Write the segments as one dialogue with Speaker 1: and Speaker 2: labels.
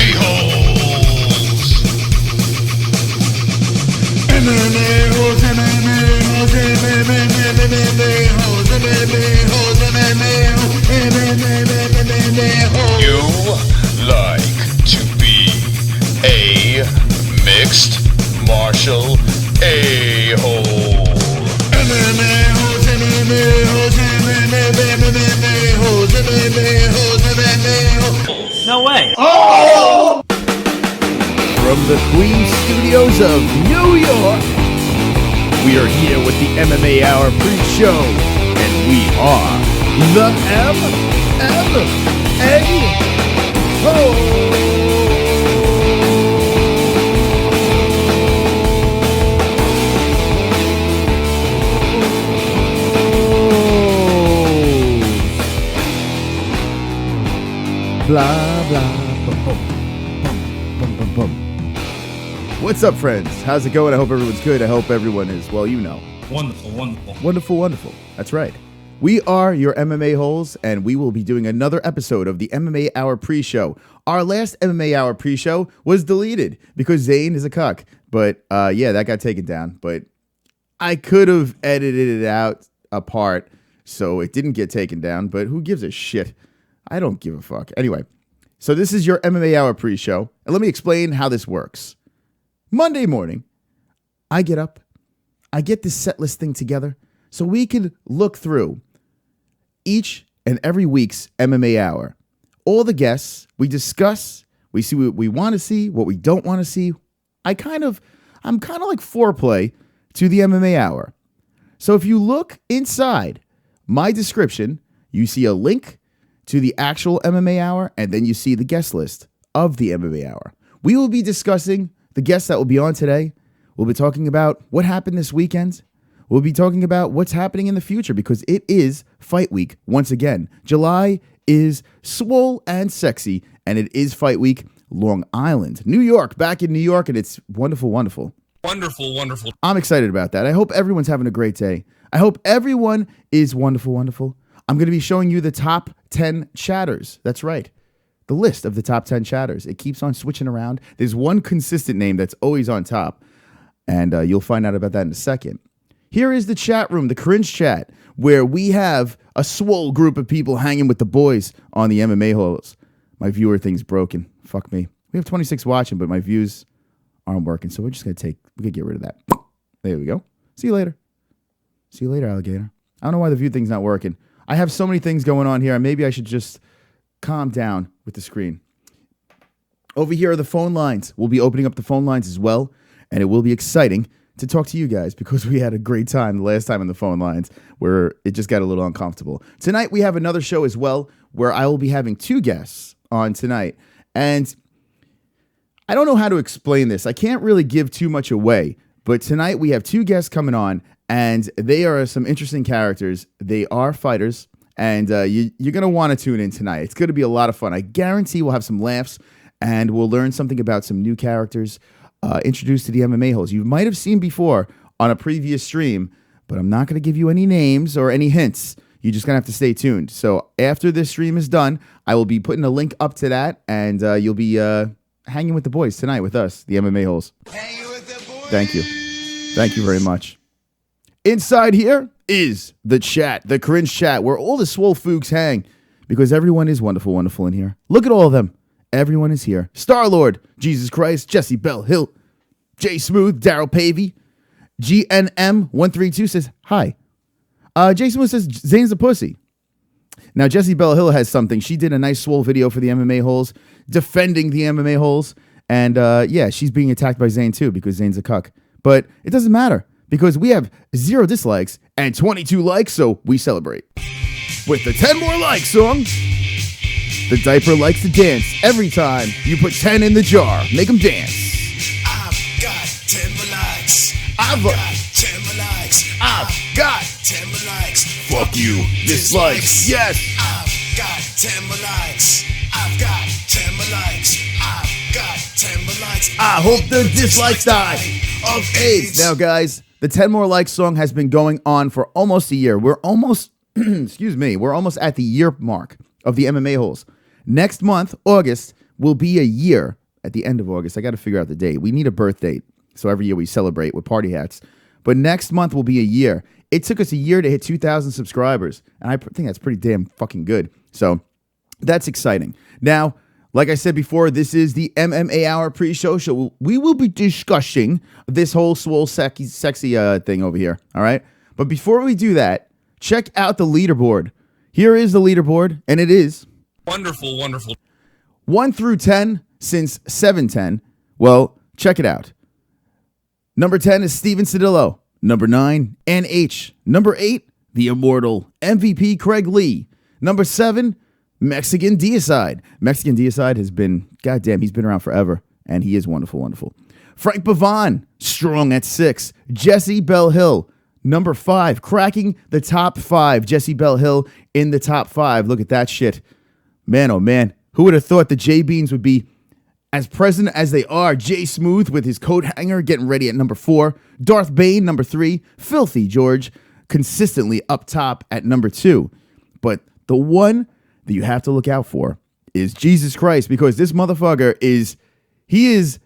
Speaker 1: MMA-Holes.
Speaker 2: MMA-Holes, MMA-Holes, MMA-Holes, MMA-Holes, MMA-Holes.
Speaker 1: You like to be a mixed martial a-hole.
Speaker 2: MMA-Holes, MMA-Holes, MMA-Holes, MMA-Holes, MMA-Holes.
Speaker 3: No way.
Speaker 2: Oh!
Speaker 4: From the Queen Studios of New York, we are here with the MMA Hour pre-show, and we are the MMA-Holes. Blah, blah, bum, bum, bum, bum, bum. What's up, friends? How's it going? I hope everyone's good. I hope everyone is, well, you know.
Speaker 3: Wonderful, wonderful.
Speaker 4: Wonderful, wonderful. That's right. We are your MMA Holes, and we will be doing another episode of the MMA Hour pre-show. Our last MMA Hour pre-show was deleted because Zane is a cuck. But, yeah, that got taken down. But I could have edited it out apart so it didn't get taken down. But who gives a shit? I don't give a fuck. Anyway, so this is your MMA Hour pre-show. And let me explain how this works. Monday morning, I get up. I get this set list thing together so we can look through each and every week's MMA Hour. All the guests, we discuss, we see what we want to see, what we don't want to see. I'm kind of like foreplay to the MMA Hour. So if you look inside my description, you see a link to the actual MMA Hour, and then you see the guest list of the MMA Hour. We will be discussing the guests that will be on today. We'll be talking about what happened this weekend. We'll be talking about what's happening in the future because it is fight week once again. July is swole and sexy, and it is fight week. Long Island, New York, back in New York, and it's wonderful, wonderful.
Speaker 1: Wonderful, wonderful.
Speaker 4: I'm excited about that. I hope everyone's having a great day. I hope everyone is wonderful, wonderful. I'm going to be showing you the top 10 chatters. That's right. The list of the top 10 chatters. It keeps on switching around. There's one consistent name that's always on top, and you'll find out about that in a second. Here is the chat room, the cringe chat, where we have a swole group of people hanging with the boys on the MMA Holes. My viewer thing's broken. Fuck me. We have 26 watching, but my views aren't working, so we're just going to get rid of that. There we go. See you later. See you later, alligator. I don't know why the view thing's not working. I have so many things going on here. Maybe I should just calm down with the screen. Over here are the phone lines. We'll be opening up the phone lines as well, and it will be exciting to talk to you guys because we had a great time the last time on the phone lines where it just got a little uncomfortable. Tonight we have another show as well where I will be having two guests on tonight, and I don't know how to explain this. I can't really give too much away, but tonight we have two guests coming on, and they are some interesting characters. They are fighters, and you're going to want to tune in tonight. It's going to be a lot of fun. I guarantee we'll have some laughs, and we'll learn something about some new characters introduced to the MMA Holes. You might have seen before on a previous stream, but I'm not going to give you any names or any hints. You're just going to have to stay tuned. So after this stream is done, I will be putting a link up to that, and you'll be hanging with the boys tonight with us, the MMA Holes.
Speaker 2: Hanging with the boys.
Speaker 4: Thank you. Thank you very much. Inside here is the chat, the cringe chat, where all the swole fooks hang because everyone is wonderful, wonderful in here. Look at all of them. Everyone is here. Star-Lord, Jesus Christ, Jesse Bell Hill, Jay Smooth, Daryl Pavey, GNM132 says, hi. Jay Smooth says, Zane's a pussy. Now, Jesse Bell Hill has something. She did a nice swole video for the MMA Holes, defending the MMA Holes. And, yeah, she's being attacked by Zane, too, because Zane's a cuck. But it doesn't matter, because we have 0 dislikes and 22 likes, so we celebrate. With the 10 more likes song, the diaper likes to dance every time you put 10 in the jar. Make them dance.
Speaker 2: I've got 10 more likes.
Speaker 4: I've
Speaker 2: got 10 more likes.
Speaker 4: I've got
Speaker 2: 10 more likes.
Speaker 4: fuck you dislikes. Yes.
Speaker 2: I've got 10 more likes. I've got 10 more likes. I've got 10 more likes.
Speaker 4: I hope the dislikes die of AIDS. Now, guys, the 10 more likes song has been going on for almost a year. We're almost, excuse me, we're almost at the year mark of the MMA Holes. Next month, August, will be a year at the end of August. I got to figure out the date. We need a birth date. So every year we celebrate with party hats. But next month will be a year. It took us a year to hit 2,000 subscribers. And I think that's pretty damn fucking good. So that's exciting. Now, like I said before, this is the MMA Hour pre-show. So we will be discussing this whole swole sexy thing over here. All right. But before we do that, check out the leaderboard. Here is the leaderboard. And it is
Speaker 1: Wonderful, wonderful.
Speaker 4: 1 through 10 since 7-10. Well, check it out. Number 10 is Steven Cedillo. Number 9, NH. Number 8, the immortal MVP Craig Lee. Number 7, Mexican Deicide. Mexican Deicide has been, goddamn, he's been around forever, and he is wonderful, wonderful. Frank Pavon, strong at 6. Jesse Bell Hill, number 5, cracking the top 5. Jesse Bell Hill in the top 5. Look at that shit. Man, oh man, who would have thought the J-Beans would be as present as they are? Jay Smooth with his coat hanger getting ready at number 4. Darth Bane, number 3. Filthy George, consistently up top at number 2. But the one that you have to look out for is Jesus Christ, because this motherfucker he is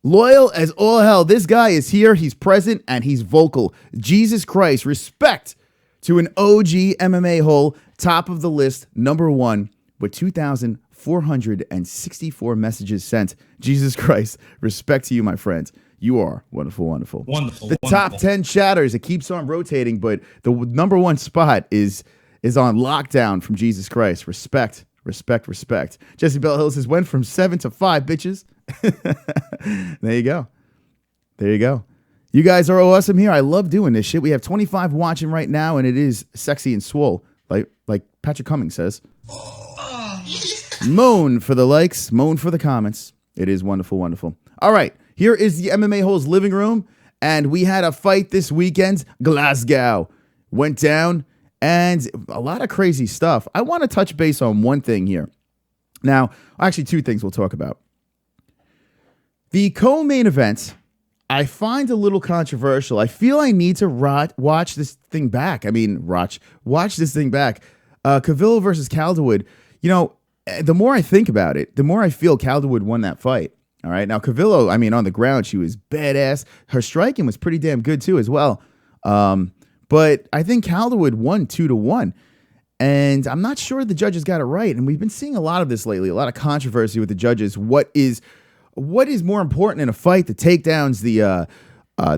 Speaker 4: loyal as all hell. This guy is here, he's present, and he's vocal. Jesus Christ, respect to an OG MMA hole, top of the list, number 1, with 2,464 messages sent. Jesus Christ, respect to you, my friends. You are wonderful, wonderful.
Speaker 3: Wonderful.
Speaker 4: The top 10 chatters, it keeps on rotating, but the number 1 spot is on lockdown from Jesus Christ. Respect, respect, respect. Jesse Bell Hill says, went from 7 to 5, bitches. There you go. There you go. You guys are awesome here. I love doing this shit. We have 25 watching right now, and it is sexy and swole, like Patrick Cummings says. Moan for the likes, moan for the comments. It is wonderful, wonderful. All right, here is the MMA-Holes living room, and we had a fight this weekend. Glasgow went down, and a lot of crazy stuff. I want to touch base on one thing here. Now, actually, 2 things we'll talk about. The co-main event, I find a little controversial. I feel I need to watch this thing back. Watch this thing back. Cavillo versus Calderwood. You know, the more I think about it, the more I feel Calderwood won that fight. All right. Now, Cavillo, on the ground, she was badass. Her striking was pretty damn good, too, as well. But I think Calderwood won 2-1. And I'm not sure the judges got it right. And we've been seeing a lot of this lately, a lot of controversy with the judges. What is more important in a fight? The takedowns, the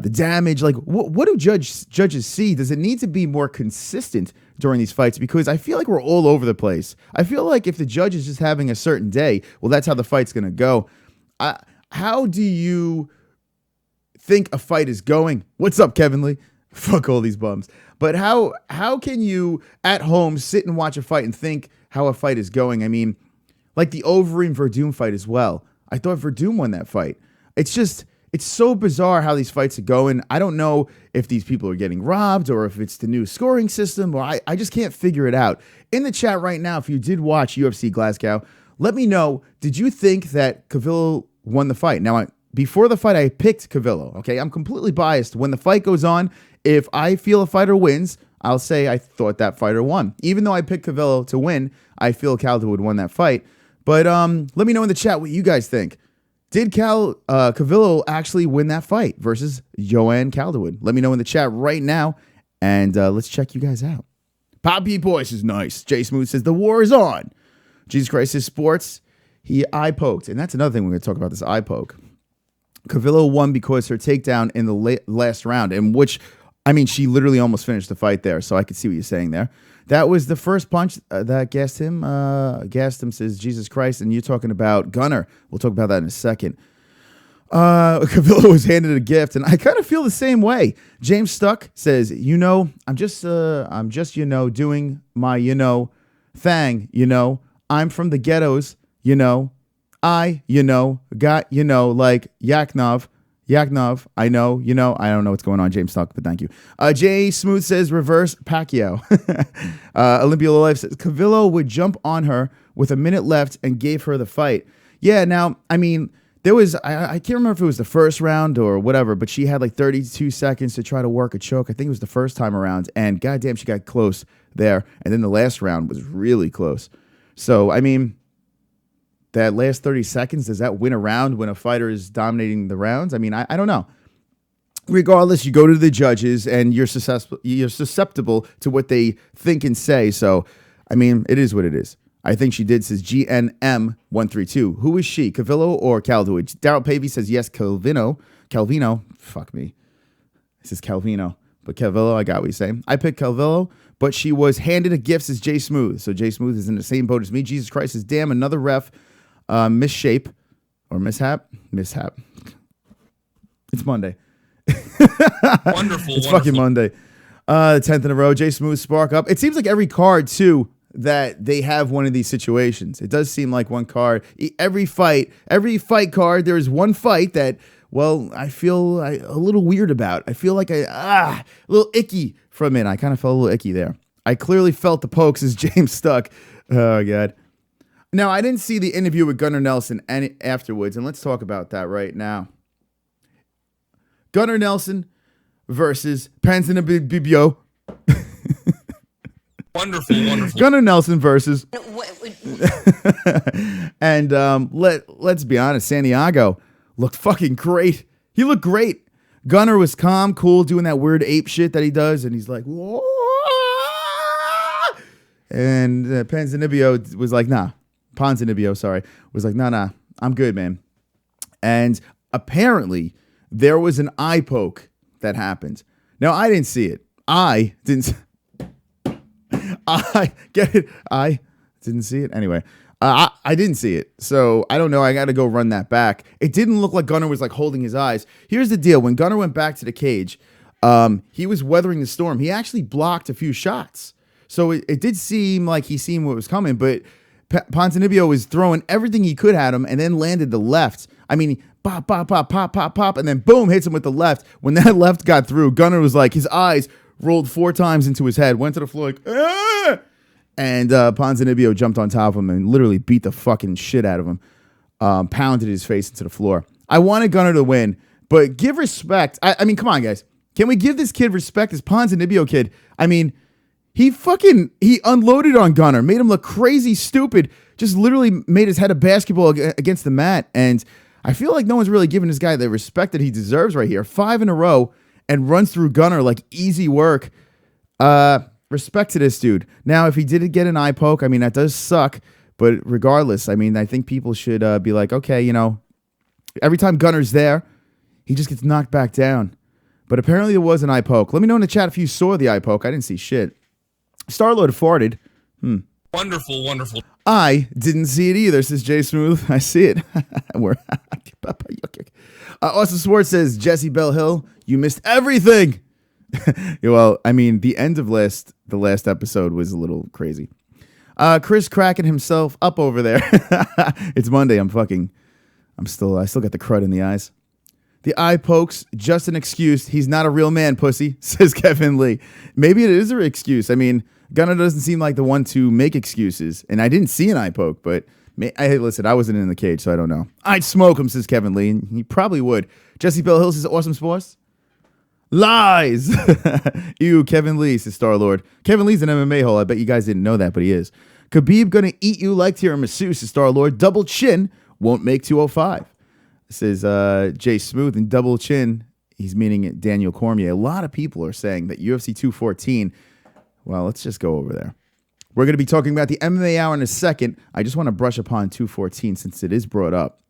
Speaker 4: damage. Like, what do judges see? Does it need to be more consistent during these fights? Because I feel like we're all over the place. I feel like if the judge is just having a certain day, well, that's how the fight's going to go. How do you think a fight is going? What's up, Kevin Lee? Fuck all these bums. But how can you at home sit and watch a fight and think how a fight is going? Like the Overeem Verdum fight as well. I thought Verdum won that fight. It's so bizarre how these fights are going. I don't know if these people are getting robbed or if it's the new scoring system, or I just can't figure it out. In the chat right now, if you did watch UFC Glasgow, let me know, did you think that Cavillo won the fight? Now, before the fight, I picked Cavillo, okay? I'm completely biased. When the fight goes on, if I feel a fighter wins, I'll say I thought that fighter won. Even though I picked Cavillo to win, I feel Calderwood won that fight. But let me know in the chat what you guys think. Did Cavillo actually win that fight versus Joanne Calderwood? Let me know in the chat right now, and let's check you guys out. Poppy Boyce is nice. Jay Smooth says, the war is on. Jesus Christ is sports. He eye poked. And that's another thing we're going to talk about, this eye poke. Cavillo won because her takedown in the last round, in which, she literally almost finished the fight there, so I could see what you're saying there. That was the first punch that gassed him. Gassed him, says Jesus Christ, and you're talking about Gunner. We'll talk about that in a second. Cavillo was handed a gift, and I kind of feel the same way. James Stuck says, I'm just doing my, thing, I'm from the ghettos, I, got, like Yaknov, I know, I don't know what's going on, James Stuck, but thank you. Jay Smooth says, reverse Pacquiao. Olympia Life says, Cavillo would jump on her with a minute left and gave her the fight. Yeah, now, there was, I can't remember if it was the first round or whatever, but she had like 32 seconds to try to work a choke. I think it was the first time around, and goddamn, she got close there. And then the last round was really close. So, that last 30 seconds, does that win a round when a fighter is dominating the rounds? I mean, I don't know. Regardless, you go to the judges and you're susceptible to what they think and say. So, I mean, it is what it is. I think she did, says GNM132. Who is she, Calvillo or Caldwich? Daryl Pavey says yes, Calvino. Fuck me. This is Calvino. But Calvillo, I got what you're saying. I picked Calvillo, but she was handed a gift as Jay Smooth. So Jay Smooth is in the same boat as me. Jesus Christ says, damn, another ref misshape or mishap. It's Monday.
Speaker 1: Wonderful.
Speaker 4: It's fucking Monday. 10th in a row. Jay Smooth, spark up. It seems like every card, too, that they have one of these situations. It does seem like one card. Every fight card, there is one fight that, well, I feel a little weird about. I feel like a little icky from it. I kind of felt a little icky there. I clearly felt the pokes as James Stuck. Oh, God. Now, I didn't see the interview with Gunnar Nelson afterwards, and let's talk about that right now. Gunnar Nelson versus Panzanibibio.
Speaker 1: Wonderful.
Speaker 4: Gunnar Nelson versus... and let's be honest, Santiago looked fucking great. He looked great. Gunnar was calm, cool, doing that weird ape shit that he does, and he's like, whoa. And Ponzinibbio was like, nah. Ponzinibbio, sorry, was like, nah, I'm good, man. And apparently, there was an eye poke that happened. Now, I didn't see it. I didn't see it. Anyway, I didn't see it. So I don't know. I got to go run that back. It didn't look like Gunnar was like holding his eyes. Here's the deal. When Gunnar went back to the cage, he was weathering the storm. He actually blocked a few shots. So it did seem like he seen what was coming, but Ponzinibbio was throwing everything he could at him and then landed the left. I mean, pop, pop, pop, pop, pop, pop, and then boom, hits him with the left. When that left got through, Gunnar was like, his eyes rolled 4 times into his head, went to the floor like, ah! And Ponzinibbio jumped on top of him and literally beat the fucking shit out of him, pounded his face into the floor. I wanted Gunnar to win, but give respect. I mean, come on, guys. Can we give this kid respect, this Ponzinibbio kid? I mean, he unloaded on Gunnar, made him look crazy stupid, just literally made his head a basketball against the mat. And I feel like no one's really giving this guy the respect that he deserves right here. 5 in a row and runs through Gunnar like easy work. Respect to this dude. Now, if he did get an eye poke, I mean, that does suck. But regardless, I mean, I think people should be like, okay, you know, every time Gunnar's there, he just gets knocked back down. But apparently there was an eye poke. Let me know in the chat if you saw the eye poke. I didn't see shit. Starlord farted.
Speaker 1: Wonderful.
Speaker 4: I didn't see it either, says Jay Smooth. I see it. Austin Swartz says, Jesse Bell Hill, you missed everything. Well, I mean, the end of the last episode was a little crazy. Chris cracking himself up over there. It's Monday. I still got the crud in the eyes. The eye pokes, just an excuse. He's not a real man, pussy, says Kevin Lee. Maybe it is an excuse. I mean, Gunnar doesn't seem like the one to make excuses. And I didn't see an eye poke, but listen, I wasn't in the cage, so I don't know. I'd smoke him, says Kevin Lee. And he probably would. Jesse Bell Hill says, awesome sports. Lies. Ew, Kevin Lee, says Starlord. Kevin Lee's an MMA hole. I bet you guys didn't know that, but he is. Khabib gonna eat you like tiramisu, says Starlord. Double chin won't make 205. Says Jay Smooth, and double chin, he's meaning Daniel Cormier. A lot of people are saying that UFC 214, well, let's just go over there. We're going to be talking about the MMA Hour in a second. I just want to brush upon 214 since it is brought up.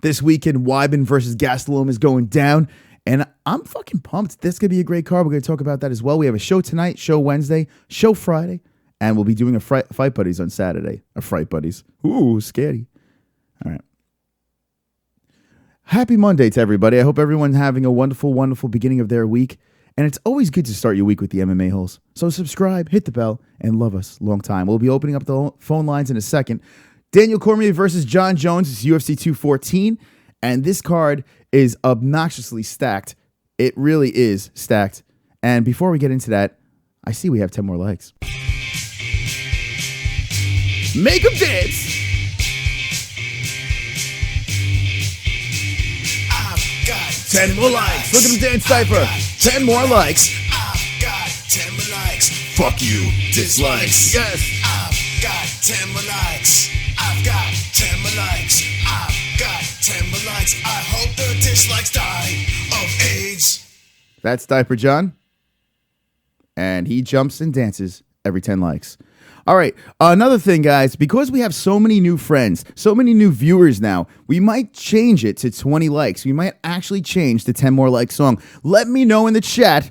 Speaker 4: This weekend, Weidman versus Gastelum is going down, and I'm fucking pumped. This could be a great card. We're going to talk about that as well. We have a show tonight, show Wednesday, show Friday, and we'll be doing a Fight Buddies on Saturday. A Fright Buddies. Ooh, scary. All right. Happy Monday to everybody. I hope everyone's having a wonderful, wonderful beginning of their week. And it's always good to start your week with the MMA Holes. So subscribe, hit the bell, and love us long time. We'll be opening up the phone lines in a second. Daniel Cormier versus John Jones is UFC 214. And this card is obnoxiously stacked. It really is stacked. And before we get into that, I see we have 10 more likes. Make them dance! 10 more likes. Look at him dance, Cypher. 10 more likes.
Speaker 2: I've got 10 more likes.
Speaker 1: Fuck you, dislikes.
Speaker 4: Yes.
Speaker 2: I've got 10 more likes. I've got 10 more likes. I've got 10 more likes. I hope the dislikes die of AIDS.
Speaker 4: That's Diaper John. And he jumps and dances every 10 likes. All right. Another thing, guys, because we have so many new friends, so many new viewers now, we might change it to 20 likes. We might actually change the 10 more likes song. Let me know in the chat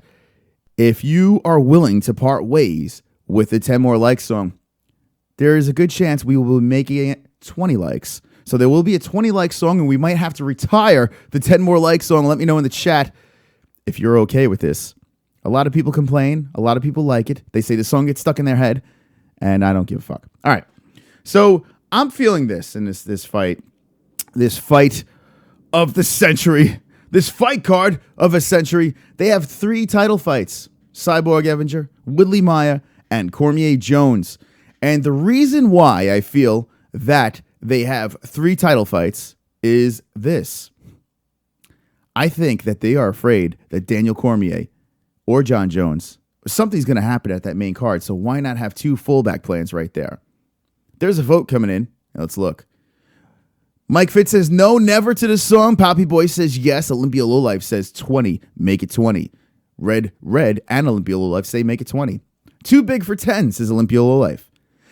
Speaker 4: if you are willing to part ways with the 10 more likes song. There is a good chance we will be making it 20 likes. So there will be a 20 like song, and we might have to retire the 10 more likes song. Let me know in the chat if you're okay with this. A lot of people complain. A lot of people like it. They say the song gets stuck in their head, and I don't give a fuck. All right. So I'm feeling this in this fight of the century, this fight card of a century. They have 3 title fights: Cyborg Evinger, Woodley Maia, and Cormier Jones. And the reason why I feel that they have 3 title fights is this. I think that they are afraid that Daniel Cormier or John Jones, something's going to happen at that main card, so why not have 2 fullback plans right there? There's a vote coming in. Let's look. Mike Fitz says no, never to the song. Poppy Boy says yes. Olympia Lowlife says 20, make it 20. Red, and Olympia Lowlife say make it 20. Too big for 10, says Olympia Lowlife.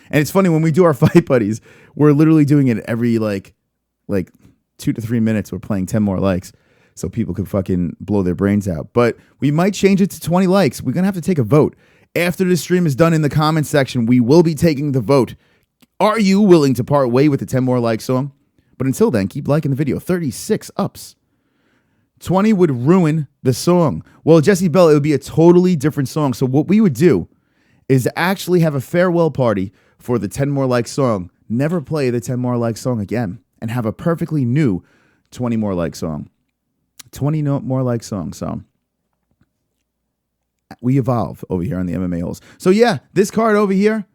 Speaker 4: And it's funny, when we do our fight buddies, we're literally doing it every like 2 to 3 minutes. We're playing 10 more likes so people can fucking blow their brains out. But we might change it to 20 likes. We're going to have to take a vote. After this stream is done, in the comment section, we will be taking the vote. Are you willing to part way with the 10 more likes song? But until then, keep liking the video. 36 ups. 20 would ruin the song. Well, Jesse Bell, it would be a totally different song. So what we would do is actually have a farewell party for the 10 more likes song. Never play the 10 more likes song again, and have a perfectly new 20 more likes song. 20 more likes song. So we evolve over here on the MMA-Holes. So yeah, this card over here,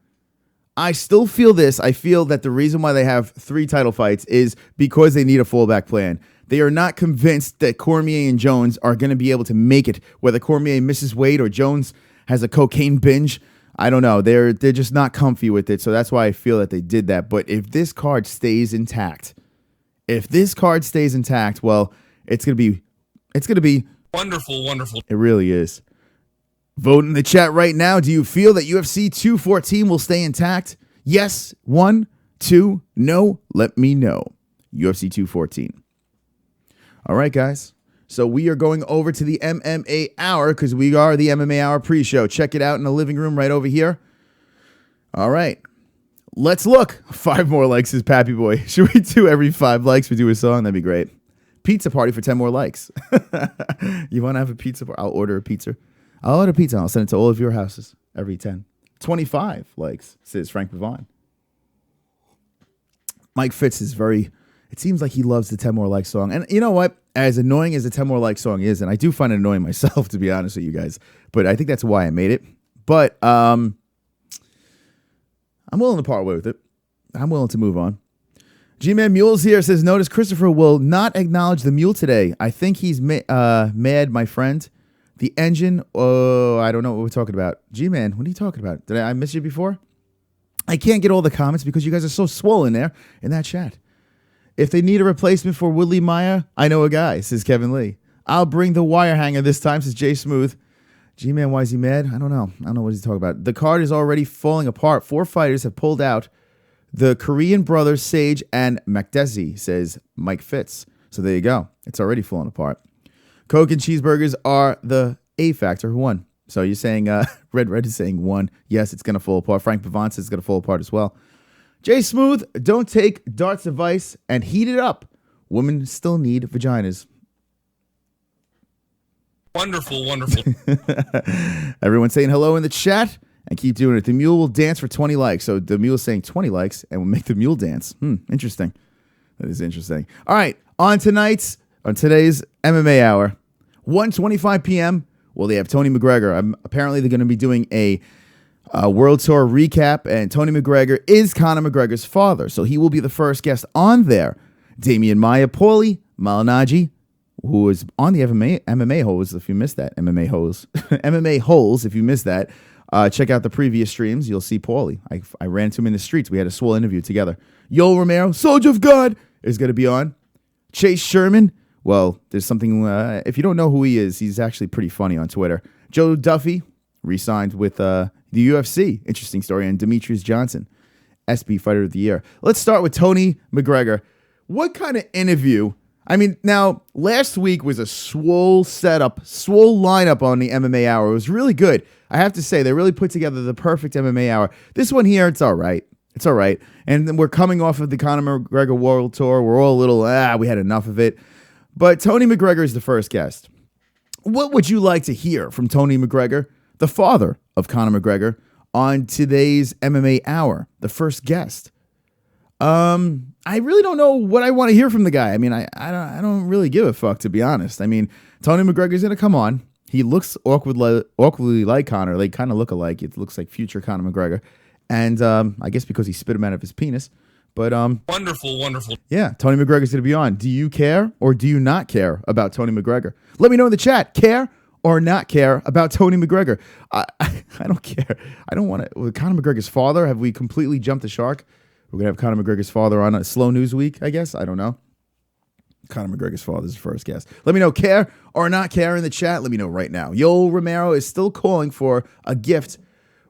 Speaker 4: I still feel this. I feel that the reason why they have 3 title fights is because they need a fallback plan. They are not convinced that Cormier and Jones are going to be able to make it, whether Cormier misses weight or Jones has a cocaine binge. I don't know. They're just not comfy with it. So that's why I feel that they did that. But if this card stays intact, well, it's going to be
Speaker 1: Wonderful, wonderful.
Speaker 4: It really is. Vote in the chat right now. Do you feel that UFC 214 will stay intact? Yes. 1, 2, no. Let me know. UFC 214. All right, guys. So we are going over to the MMA Hour because we are the MMA Hour pre-show. Check it out in the living room right over here. All right. Let's look. 5 more likes is Pappy Boy. Should we do every 5 likes we do a song? That'd be great. Pizza party for 10 more likes. You want to have a pizza party? I'll order a pizza. I'll order pizza. I'll send it to all of your houses every 10. 25 likes, says Frank Pavon. Mike Fitz is it seems like he loves the 10 more likes song. And you know what? As annoying as the 10 more likes song is, and I do find it annoying myself, to be honest with you guys, but I think that's why I made it. But I'm willing to part way with it. I'm willing to move on. G-Man Mules here says, notice Christopher will not acknowledge the mule today. I think he's mad, my friend. The engine, I don't know what we're talking about. G-Man, what are you talking about? Did I miss you before? I can't get all the comments because you guys are so swollen there in that chat. If they need a replacement for Woodley Maia, I know a guy, says Kevin Lee. I'll bring the wire hanger this time, says Jay Smooth. G-Man, why is he mad? I don't know. I don't know what he's talking about. The card is already falling apart. 4 fighters have pulled out. The Korean brothers, Sage and Makdesi, says Mike Fitz. So there you go. It's already falling apart. Coke and cheeseburgers are the A factor. Who won? So you're saying Red is saying 1. Yes, it's going to fall apart. Frank Pavant says it's going to fall apart as well. Jay Smooth, don't take Dart's advice and heat it up. Women still need vaginas.
Speaker 1: Wonderful, wonderful.
Speaker 4: Everyone saying hello in the chat and keep doing it. The mule will dance for 20 likes. So the mule is saying 20 likes and we'll make the mule dance. Interesting. That is interesting. All right. On today's MMA Hour, 1:25 p.m. Well, they have Tony McGregor. Apparently, they're going to be doing a World Tour recap, and Tony McGregor is Conor McGregor's father, so he will be the first guest on there. Demian Maia, Paulie Malignaggi, who is on the MMA Holes, if you missed that. MMA Holes. MMA Holes, if you missed that. Check out the previous streams. You'll see Paulie. I ran into him in the streets. We had a swole interview together. Yoel Romero, Soldier of God, is going to be on. Chase Sherman. Well, there's something, if you don't know who he is, he's actually pretty funny on Twitter. Joe Duffy, re-signed with the UFC. Interesting story. And Demetrious Johnson, ESPY Fighter of the Year. Let's start with Tony McGregor. What kind of interview? I mean, now, last week was a swole setup, swole lineup on the MMA Hour. It was really good. I have to say, they really put together the perfect MMA Hour. This one here, it's all right. It's all right. And then we're coming off of the Conor McGregor World Tour. We're all a little, we had enough of it. But Tony McGregor is the first guest. What would you like to hear from Tony McGregor, the father of Conor McGregor, on today's MMA Hour, the first guest? I really don't know what I want to hear from the guy. I mean, I don't really give a fuck, to be honest. I mean, Tony McGregor's going to come on. He looks awkwardly like Conor. They kind of look alike. It looks like future Conor McGregor. And I guess because he spit him out of his penis. But
Speaker 1: Wonderful.
Speaker 4: yeah, Tony McGregor's going to be on. Do you care or do you not care about Tony McGregor? Let me know in the chat. Care or not care about Tony McGregor? I don't care. I don't want to. With Conor McGregor's father, have we completely jumped the shark? We're going to have Conor McGregor's father on a slow news week, I guess. I don't know. Conor McGregor's father is the first guest. Let me know, care or not care in the chat. Let me know right now. Yoel Romero is still calling for a gift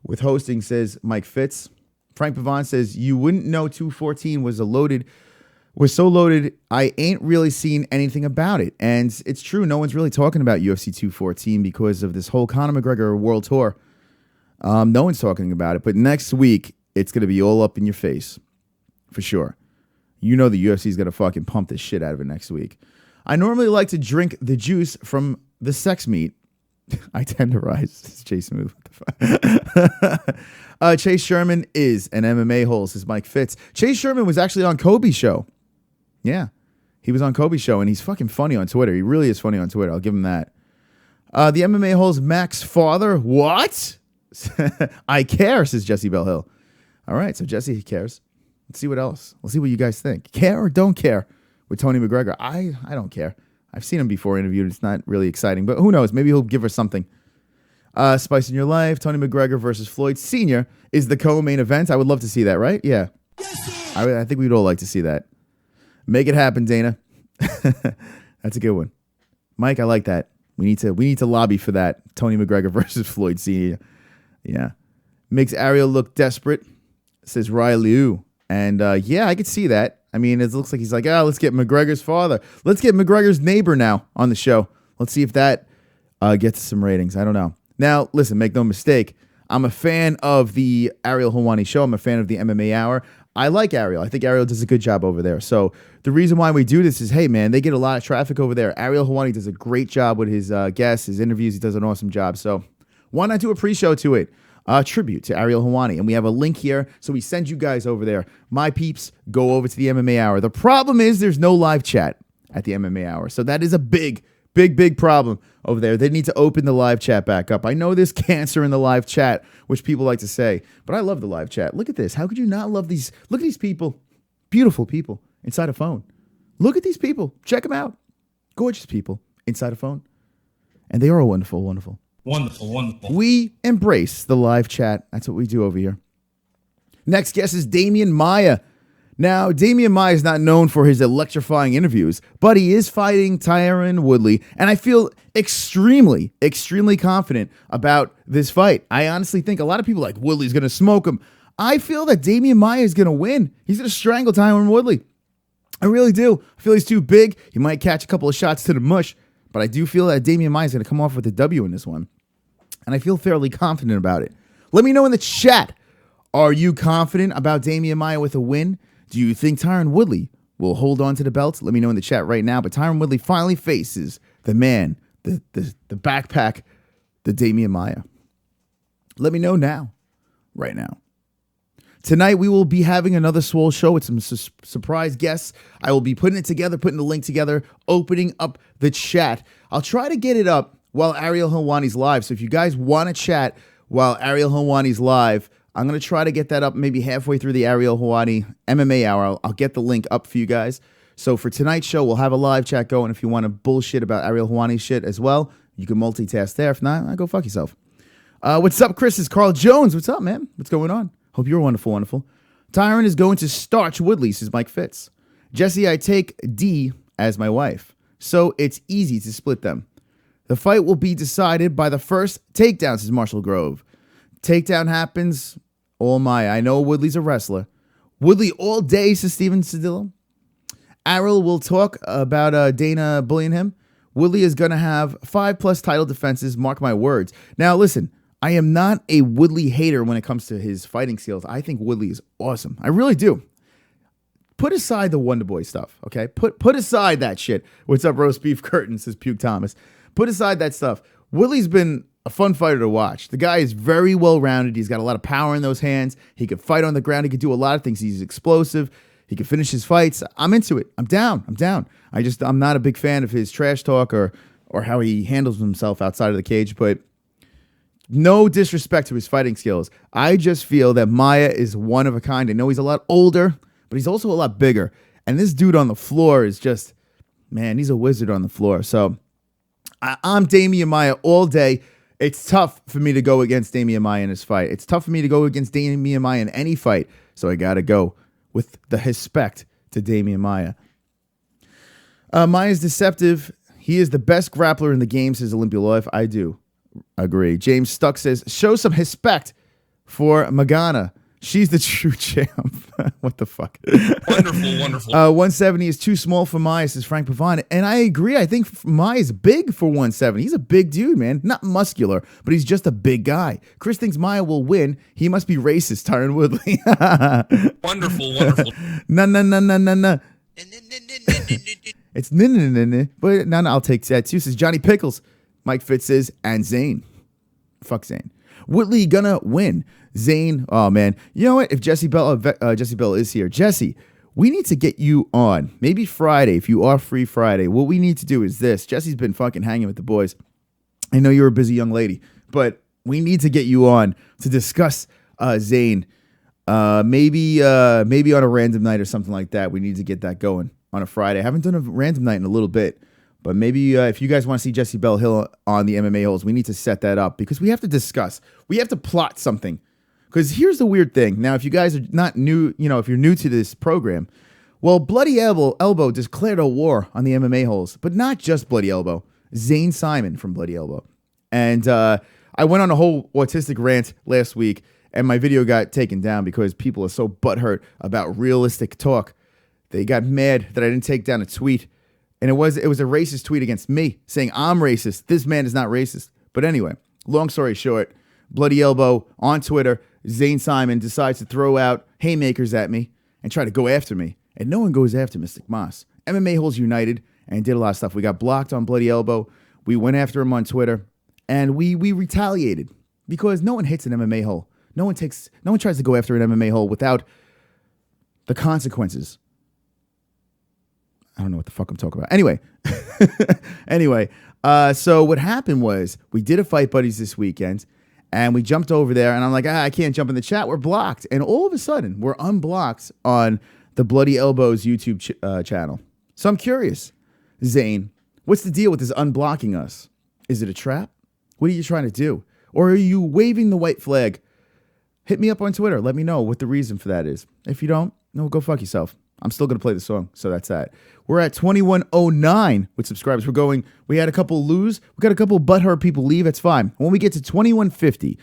Speaker 4: with hosting, says Mike Fitz. Frank Pavon says, you wouldn't know 214 was so loaded, I ain't really seen anything about it. And it's true, no one's really talking about UFC 214 because of this whole Conor McGregor World Tour. No one's talking about it. But next week, it's going to be all up in your face. For sure. You know the UFC is going to fucking pump the shit out of it next week. I normally like to drink the juice from the sex meat. I tenderize. It's Chase Smooth. Chase Sherman is an MMA-Holes, says Mike Fitz. Chase Sherman was actually on Kobe's show. Yeah. He was on Kobe's show, and he's fucking funny on Twitter. He really is funny on Twitter. I'll give him that. The MMA-Holes Mac's father. What? I care, says Jesse Bellhill. All right, so Jesse cares. Let's see what else. Let's see what you guys think. Care or don't care with Tony McGregor? I don't care. I've seen him before interviewed. It's not really exciting, but who knows? Maybe he'll give us something. Spice in Your Life, Tony McGregor versus Floyd Sr. is the co-main event. I would love to see that, right? Yeah. I think we'd all like to see that. Make it happen, Dana. That's a good one. Mike, I like that. We need to lobby for that. Tony McGregor versus Floyd Sr. Yeah. Makes Ariel look desperate, says Riley Liu. And yeah, I could see that. I mean, it looks like he's like, let's get McGregor's father. Let's get McGregor's neighbor now on the show. Let's see if that gets some ratings. I don't know. Now, listen, make no mistake. I'm a fan of the Ariel Helwani show. I'm a fan of the MMA Hour. I like Ariel. I think Ariel does a good job over there. So the reason why we do this is, hey, man, they get a lot of traffic over there. Ariel Helwani does a great job with his guests, his interviews. He does an awesome job. So why not do a pre-show to it? Tribute to Ariel Helwani. And we have a link here, so we send you guys over there. My peeps, go over to the MMA Hour. The problem is there's no live chat at the MMA Hour. So that is a big problem over there. They need to open the live chat back up. I know there's cancer in the live chat, which people like to say, but I love the live chat. Look at this. How could you not love these? Look at these people. Beautiful people inside a phone. Look at these people. Check them out. Gorgeous people inside a phone. And they are wonderful, wonderful.
Speaker 1: Wonderful.
Speaker 4: We embrace the live chat. That's what we do over here. Next guest is Demian Maia. Now, Demian Maia is not known for his electrifying interviews, but he is fighting Tyron Woodley, and I feel extremely confident about this fight. I honestly think a lot of people are like, Woodley's going to smoke him. I feel that Demian Maia is going to win. He's going to strangle Tyron Woodley. I really do. I feel he's too big. He might catch a couple of shots to the mush, but I do feel that Demian Maia is going to come off with a W in this one. And I feel fairly confident about it. Let me know in the chat. Are you confident about Demian Maia with a win? Do you think Tyron Woodley will hold on to the belt? Let me know in the chat right now. But Tyron Woodley finally faces the man, the backpack, the Demian Maia. Let me know now. Right now. Tonight, we will be having another swole show with some surprise guests. I will be putting it together, putting the link together, opening up the chat. I'll try to get it up while Ariel Helwani's live. So if you guys want to chat while Ariel Helwani's live, I'm going to try to get that up maybe halfway through the Ariel Helwani MMA Hour. I'll get the link up for you guys. So for tonight's show, we'll have a live chat going. If you want to bullshit about Ariel Helwani's shit as well, you can multitask there. If not, go fuck yourself. What's up, Chris? Is Carl Jones. What's up, man? What's going on? Hope you're wonderful, wonderful. Tyron is going to starch Woodley, says Mike Fitz. Jesse, I take D as my wife, so it's easy to split them. The fight will be decided by the first takedown, says Marshall Grove. Takedown happens, oh my, I know Woodley's a wrestler. Woodley all day, says Steven Cedillo. Errol will talk about Dana bullying him. Woodley is going to have 5+ title defenses, mark my words. Now, listen, I am not a Woodley hater when it comes to his fighting skills. I think Woodley is awesome. I really do. Put aside the Wonder Boy stuff, okay? Put aside that shit. What's up, Roast Beef Curtain, says Puke Thomas. Put aside that stuff. Woodley's been a fun fighter to watch. The guy is very well-rounded. He's got a lot of power in those hands. He can fight on the ground. He can do a lot of things. He's explosive. He can finish his fights. I'm into it. I'm down. I'm not a big fan of his trash talk or how he handles himself outside of the cage, but no disrespect to his fighting skills. I just feel that Maia is one of a kind. I know he's a lot older, but he's also a lot bigger. And this dude on the floor is just, man, he's a wizard on the floor. So I'm Demian Maia all day. It's tough for me to go against Demian Maia in this fight. It's tough for me to go against Demian Maia in any fight. So I got to go with the respect to Demian Maia. Maia's deceptive. He is the best grappler in the game, says Olympia Life. I do agree. James Stuck says, show some respect for Magana. She's the true champ. What the fuck?
Speaker 1: Wonderful.
Speaker 4: 170 is too small for Maia, says Frank Pavone. And I agree. I think Maia's big for 170. He's a big dude, man. Not muscular, but he's just a big guy. Chris thinks Maia will win. He must be racist, Tyron Woodley.
Speaker 1: Wonderful.
Speaker 4: No. It's no. But no, I'll take that too, says Johnny Pickles. Mike Fitz says, and Zane. Fuck Zane. Woodley gonna win. Zane, oh man. You know what? If Jesse Bell is here, Jesse, we need to get you on. Maybe Friday, if you are free Friday. What we need to do is this. Jesse's been fucking hanging with the boys. I know you're a busy young lady, but we need to get you on to discuss Zane. Maybe on a random night or something like that. We need to get that going on a Friday. I haven't done a random night in a little bit. But maybe if you guys want to see Jesse Bell Hill on the MMA-Holes, we need to set that up because we have to discuss. We have to plot something. Because here's the weird thing. Now, if you guys are not new, if you're new to this program, well, Bloody Elbow declared a war on the MMA-Holes. But not just Bloody Elbow. Zane Simon from Bloody Elbow. And I went on a whole autistic rant last week, and my video got taken down because people are so butthurt about realistic talk. They got mad that I didn't take down a tweet. And it was a racist tweet against me saying I'm racist. This man is not racist. But anyway, long story short, Bloody Elbow on Twitter, Zane Simon decides to throw out haymakers at me and try to go after me. And no one goes after Mystic Moss. MMA-Holes united and did a lot of stuff. We got blocked on Bloody Elbow. We went after him on Twitter. And we retaliated because no one hits an MMA hole. No one tries to go after an MMA hole without the consequences. I don't know what the fuck I'm talking about. Anyway, so what happened was we did a Fight Buddies this weekend, and we jumped over there, and I'm like, I can't jump in the chat. We're blocked. And all of a sudden, we're unblocked on the Bloody Elbows YouTube channel. So I'm curious, Zane, what's the deal with this unblocking us? Is it a trap? What are you trying to do? Or are you waving the white flag? Hit me up on Twitter. Let me know what the reason for that is. If you don't, no, go fuck yourself. I'm still going to play the song, so that's that. We're at 2109 with subscribers. We had a couple lose. We got a couple butthurt people leave. It's fine. When we get to 2150,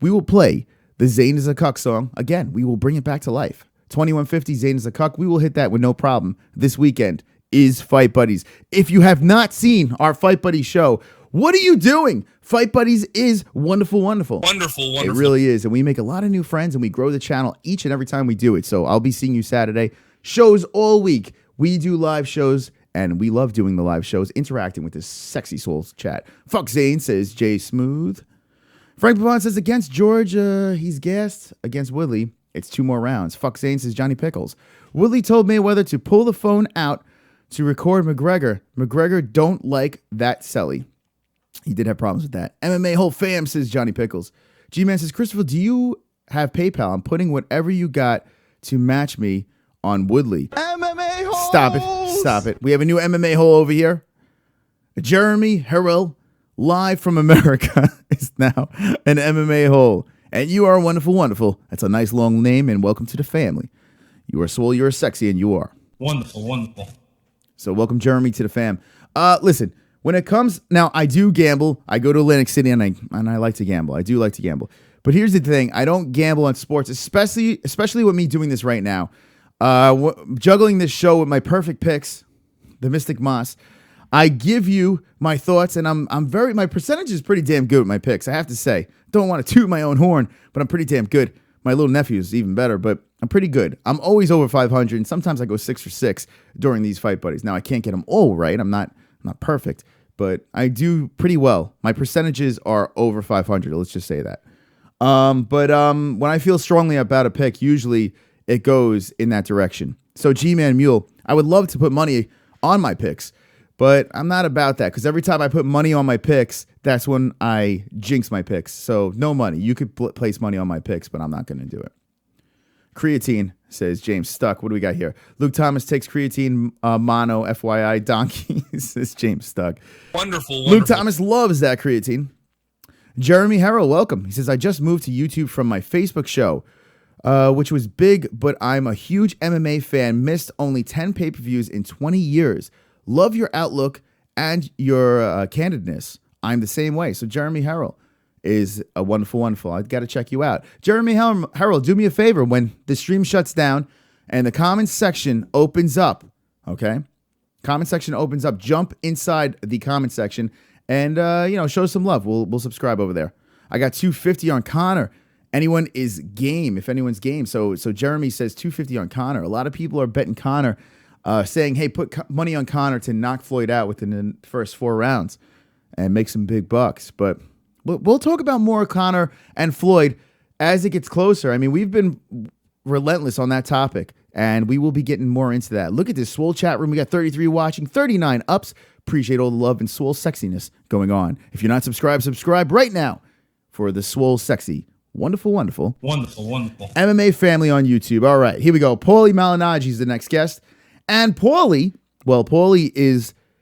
Speaker 4: we will play the Zane is a Cuck song. Again, we will bring it back to life. 2150, Zane is a Cuck. We will hit that with no problem. This weekend is Fight Buddies. If you have not seen our Fight Buddies show, what are you doing? Fight Buddies is wonderful. It really is. And we make a lot of new friends and we grow the channel each and every time we do it. So I'll be seeing you Saturday. Shows all week. We do live shows and we love doing the live shows, interacting with this sexy souls chat. Fuck Zane, says Jay Smooth. Frank Pavone says against George, he's gassed. Against Woodley, it's 2 more rounds. Fuck Zane, says Johnny Pickles. Woodley told Mayweather to pull the phone out to record McGregor. McGregor don't like that celly. He did have problems with that. MMA whole fam, says Johnny Pickles. G-Man says, Christopher, do you have PayPal? I'm putting whatever you got to match me on Woodley.
Speaker 3: MMA-Holes!
Speaker 4: Stop it. We have a new MMA hole over here. Jeremy Harrell, live from America. now an MMA hole. And you are wonderful, wonderful. That's a nice long name, and welcome to the family. You are swole, you are sexy, and you are.
Speaker 1: Wonderful, wonderful.
Speaker 4: So welcome Jeremy to the fam. Listen, when it comes, now I do gamble. I go to Atlantic City and I like to gamble. I do like to gamble. But here's the thing. I don't gamble on sports, especially with me doing this right now. Juggling this show with my perfect picks, the Mystic Moss. I give you my thoughts, and my percentage is pretty damn good with my picks, I have to say. Don't want to toot my own horn, but I'm pretty damn good. My little nephew is even better, but I'm pretty good. I'm always over 500, and sometimes I go 6 for 6 during these fight buddies. Now, I can't get them all right. I'm not perfect, but I do pretty well. My percentages are over 500, let's just say that. But when I feel strongly about a pick, usually it goes in that direction. So G-Man Mule, I would love to put money on my picks, but I'm not about that because every time I put money on my picks, that's when I jinx my picks. So no money. You could place money on my picks, but I'm not going to do it. Creatine, says James Stuck. What do we got here? Luke Thomas takes creatine mono, FYI, donkey, says James Stuck.
Speaker 1: Wonderful.
Speaker 4: Luke Thomas loves that creatine. Jeremy Harrell, welcome. He says, I just moved to YouTube from my Facebook show, which was big, but I'm a huge MMA fan. Missed only 10 pay-per-views in 20 years. Love your outlook and your candidness. I'm the same way. So Jeremy Harrell is a wonderful. I got to check you out. Jeremy Harrell, do me a favor. When the stream shuts down and the comment section opens up, okay? Comment section opens up. Jump inside the comment section and, show some love. We'll subscribe over there. I got 250 on Conor. Anyone is game, if anyone's game. So Jeremy says 250 on Conor. A lot of people are betting Conor, saying, hey, put money on Conor to knock Floyd out within the first 4 rounds and make some big bucks. But we'll talk about more Conor and Floyd as it gets closer. I mean, we've been relentless on that topic, and we will be getting more into that. Look at this swole chat room. We got 33 watching, 39 ups. Appreciate all the love and swole sexiness going on. If you're not subscribed, subscribe right now for the swole sexy, wonderful MMA family on YouTube. All right, here we go. Paulie Malignaggi is the next guest. And Paulie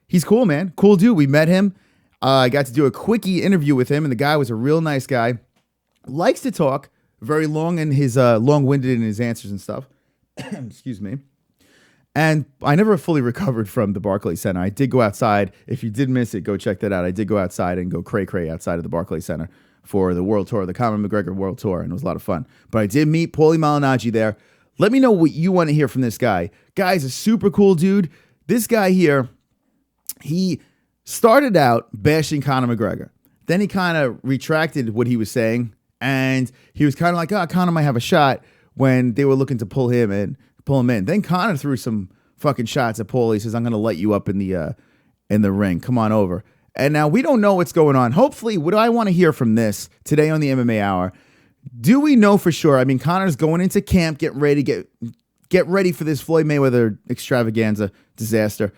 Speaker 4: he's cool, man. Cool dude. We met him. I got to do a quickie interview with him, and the guy was a real nice guy. Likes to talk, very long and his long-winded in his answers and stuff. Excuse me. And I never fully recovered from the Barclays Center. I did go outside. If you did miss it, go check that out. I did go outside and go cray-cray outside of the Barclays Center for the World Tour, the Conor McGregor World Tour, and it was a lot of fun. But I did meet Paulie Malignaggi there. Let me know what you want to hear from this guy. Guy's a super cool dude. This guy here, he started out bashing Conor McGregor. Then he kind of retracted what he was saying, and he was kind of like, Conor might have a shot when they were looking to pull him in. Then Conor threw some fucking shots at Paulie. He says, I'm going to light you up in the ring. Come on over. And now we don't know what's going on. Hopefully, what do I want to hear from this today on the MMA Hour? Do we know for sure? I mean, Conor's going into camp, get ready for this Floyd Mayweather extravaganza disaster.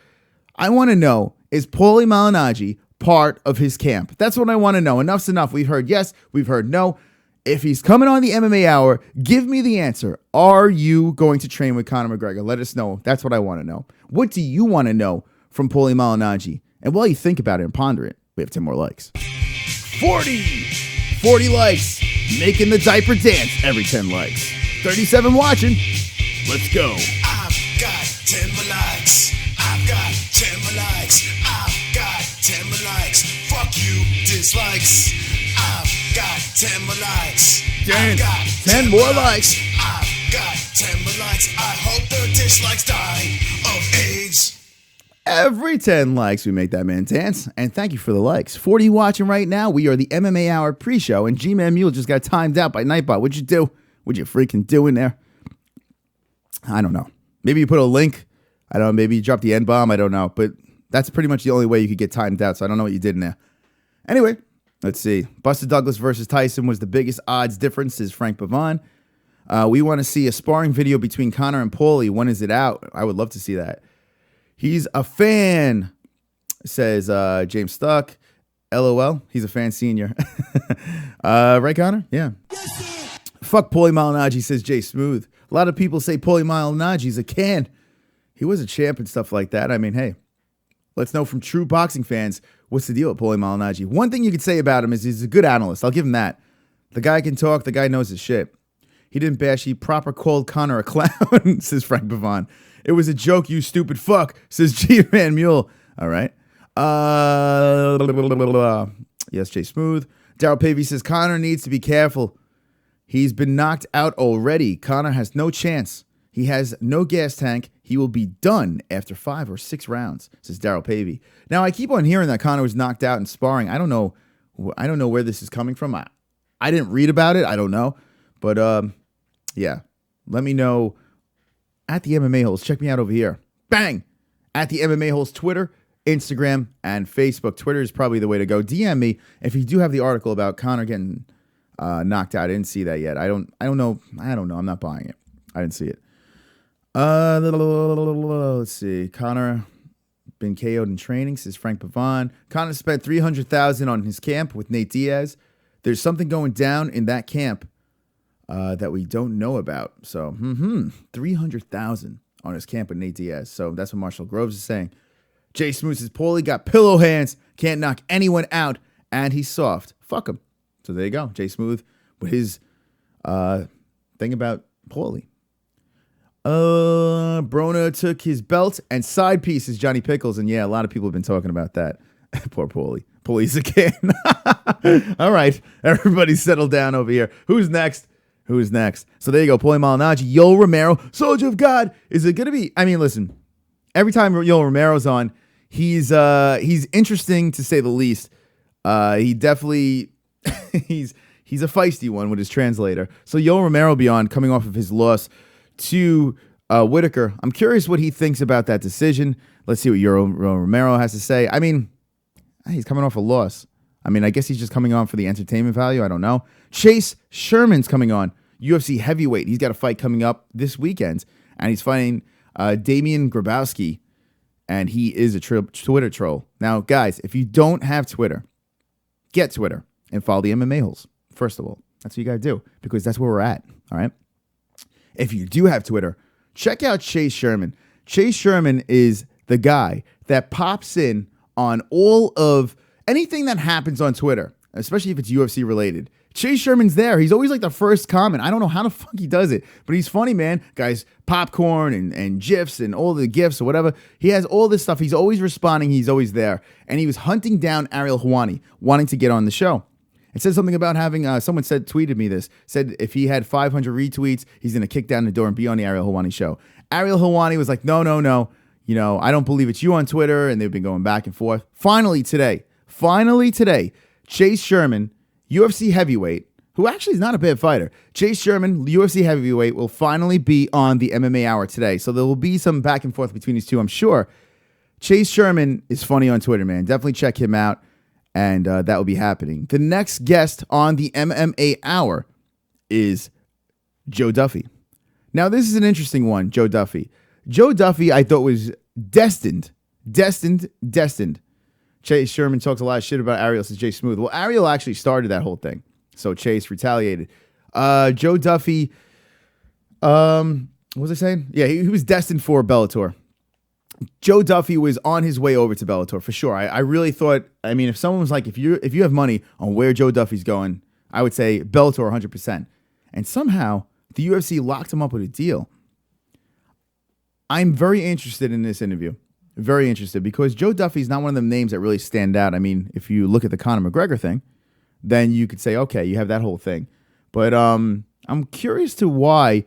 Speaker 4: I want to know, is Paulie Malignaggi part of his camp? That's what I want to know. Enough's enough. We've heard yes, we've heard no. If he's coming on the MMA Hour, give me the answer. Are you going to train with Conor McGregor? Let us know. That's what I want to know. What do you want to know from Paulie Malignaggi? And while you think about it and ponder it, we have 10 more likes. 40 likes. Making the diaper dance every 10 likes. 37 watching. Let's go.
Speaker 2: I've got 10 more likes. I've got 10 more likes. I've got 10 more likes. Fuck you, dislikes. I've got 10 more likes.
Speaker 4: Dan,
Speaker 2: I've got
Speaker 4: 10 more likes.
Speaker 2: I've got 10 more likes. I hope the dislikes die of AIDS.
Speaker 4: Every 10 likes, we make that man dance. And thank you for the likes. 40 watching right now. We are the MMA Hour pre-show, and G-Man Mule just got timed out by Nightbot. What'd you do? What'd you freaking do in there? I don't know. Maybe you put a link. I don't know. Maybe you dropped the N-bomb. I don't know. But that's pretty much the only way you could get timed out, so I don't know what you did in there. Anyway, let's see. Buster Douglas versus Tyson was the biggest odds difference, says Frank Pavon. We want to see a sparring video between Conor and Paulie. When is it out? I would love to see that. He's a fan, says James Stuck. LOL. He's a fan senior. Right, Conor? Yeah. Yes, fuck Paulie Malignaggi, says Jay Smooth. A lot of people say Paulie Malignaggi's a can. He was a champ and stuff like that. I mean, hey, let's know from true boxing fans, what's the deal with Paulie Malignaggi? One thing you could say about him is he's a good analyst. I'll give him that. The guy can talk. The guy knows his shit. He didn't bash. He proper called Conor a clown, says Frank Pavon. It was a joke, you stupid fuck, says G-Man Mule. All right. Yes, Jay Smooth. Daryl Pavey says Conor needs to be careful. He's been knocked out already. Conor has no chance. He has no gas tank. He will be done after 5 or 6 rounds, says Daryl Pavey. Now, I keep on hearing that Conor was knocked out in sparring. I don't know where this is coming from. I didn't read about it. I don't know. But, yeah. Let me know at the MMA-Holes. Check me out over here. Bang! At the MMA-Holes Twitter, Instagram, and Facebook. Twitter is probably the way to go. DM me if you do have the article about Conor getting knocked out. I didn't see that yet. I don't know. I'm not buying it. I didn't see it. Let's see. Conor been KO'd in training, says Frank Pavon. Conor spent $300,000 on his camp with Nate Diaz. There's something going down in that camp that we don't know about. So, $300,000 on his camp with Nate Diaz. So that's what Marshall Groves is saying. Jay Smooth says Paulie got pillow hands, can't knock anyone out, and he's soft. Fuck him. So there you go. Jay Smooth with his thing about Paulie. Brona took his belt and side pieces, Johnny Pickles, and yeah, a lot of people have been talking about that. Poor Paulie. Paulie's again. All right, everybody settle down over here. Who's next? So there you go. Paulie Malignaggi, Yoel Romero, Soldier of God. Is it gonna be? I mean, listen. Every time Yoel Romero's on, he's interesting to say the least. He definitely he's a feisty one with his translator. So Yoel Romero will be on, coming off of his loss to Whittaker. I'm curious what he thinks about that decision. Let's see what Yoel Romero has to say. I mean, he's coming off a loss. I mean, I guess he's just coming on for the entertainment value. I don't know. Chase Sherman's coming on, UFC heavyweight. He's got a fight coming up this weekend, and he's fighting Damian Grabowski, and he is a Twitter troll. Now, guys, if you don't have Twitter, get Twitter and follow the MMA-Holes. First of all, that's what you got to do, because that's where we're at, all right? If you do have Twitter, check out Chase Sherman. Chase Sherman is the guy that pops in on all of anything that happens on Twitter, especially if it's UFC related. Chase Sherman's there. He's always like the first comment. I don't know how the fuck he does it, but he's funny, man. Guys, popcorn and GIFs and all the GIFs or whatever. He has all this stuff. He's always responding. He's always there. And he was hunting down Ariel Helwani, wanting to get on the show. It said something about having, someone tweeted me this, said if he had 500 retweets, he's going to kick down the door and be on the Ariel Helwani show. Ariel Helwani was like, no. You know, I don't believe it's you on Twitter. And they've been going back and forth. Finally today, Chase Sherman, UFC heavyweight, who actually is not a bad fighter. Chase Sherman, UFC heavyweight, will finally be on the MMA Hour today. So there will be some back and forth between these two, I'm sure. Chase Sherman is funny on Twitter, man. Definitely check him out, and that will be happening. The next guest on the MMA Hour is Joe Duffy. Now, this is an interesting one, Joe Duffy. Joe Duffy, I thought, was destined. Chase Sherman talks a lot of shit about Ariel, says Jay Smooth. Well, Ariel actually started that whole thing. So Chase retaliated. Joe Duffy, what was I saying? Yeah, he was destined for Bellator. Joe Duffy was on his way over to Bellator for sure. I really thought, I mean, if someone was like, if you have money on where Joe Duffy's going, I would say Bellator 100%. And somehow the UFC locked him up with a deal. I'm very interested in this interview. Very interested, because Joe Duffy's not one of them names that really stand out. I mean, if you look at the Conor McGregor thing, then you could say, okay, you have that whole thing. But I'm curious to why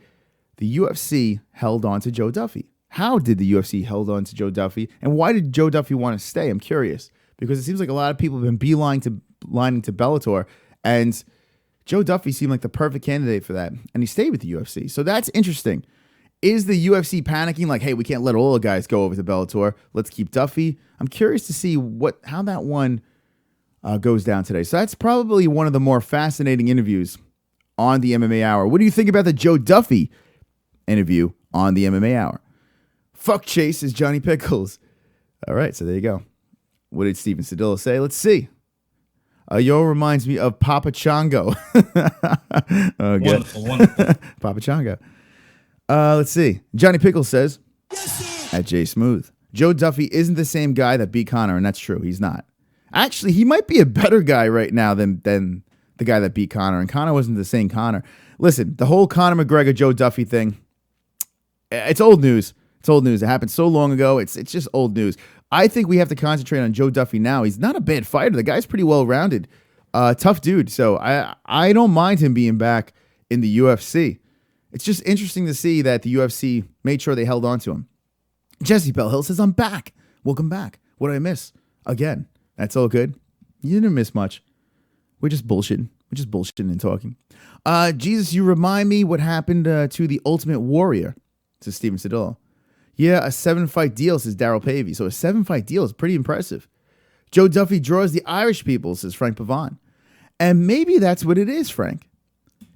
Speaker 4: the UFC held on to Joe Duffy. How did the UFC held on to Joe Duffy? And why did Joe Duffy want to stay? I'm curious. Because it seems like a lot of people have been lining to Bellator. And Joe Duffy seemed like the perfect candidate for that. And he stayed with the UFC. So that's interesting. Is the UFC panicking like, hey, we can't let all the guys go over to Bellator. Let's keep Duffy. I'm curious to see how that one goes down today. So that's probably one of the more fascinating interviews on the MMA Hour. What do you think about the Joe Duffy interview on the MMA Hour? Fuck Chase is Johnny Pickles. All right, so there you go. What did Steven Sedillo say? Let's see. Yoel reminds me of Papa Chongo.
Speaker 1: Wonderful.
Speaker 4: Papa Chongo. Let's see. Johnny Pickles says, at Jay Smooth, Joe Duffy isn't the same guy that beat Conor, and that's true. He's not. Actually, he might be a better guy right now than the guy that beat Conor. And Conor wasn't the same Conor. Listen, the whole Conor McGregor, Joe Duffy thing, it's old news. It's old news. It happened so long ago. It's just old news. I think we have to concentrate on Joe Duffy now. He's not a bad fighter. The guy's pretty well-rounded. Tough dude. So I don't mind him being back in the UFC. It's just interesting to see that the UFC made sure they held on to him. Jesse Bell-Hill says, I'm back. Welcome back. What did I miss? Again. That's all good. You didn't miss much. We're just bullshitting. We're just bullshitting and talking. Jesus, you remind me what happened to the Ultimate Warrior, says Steven Sedillo. Yeah, a 7-fight deal, says Daryl Pavey. So a 7-fight deal is pretty impressive. Joe Duffy draws the Irish people, says Frank Pavon. And maybe that's what it is, Frank.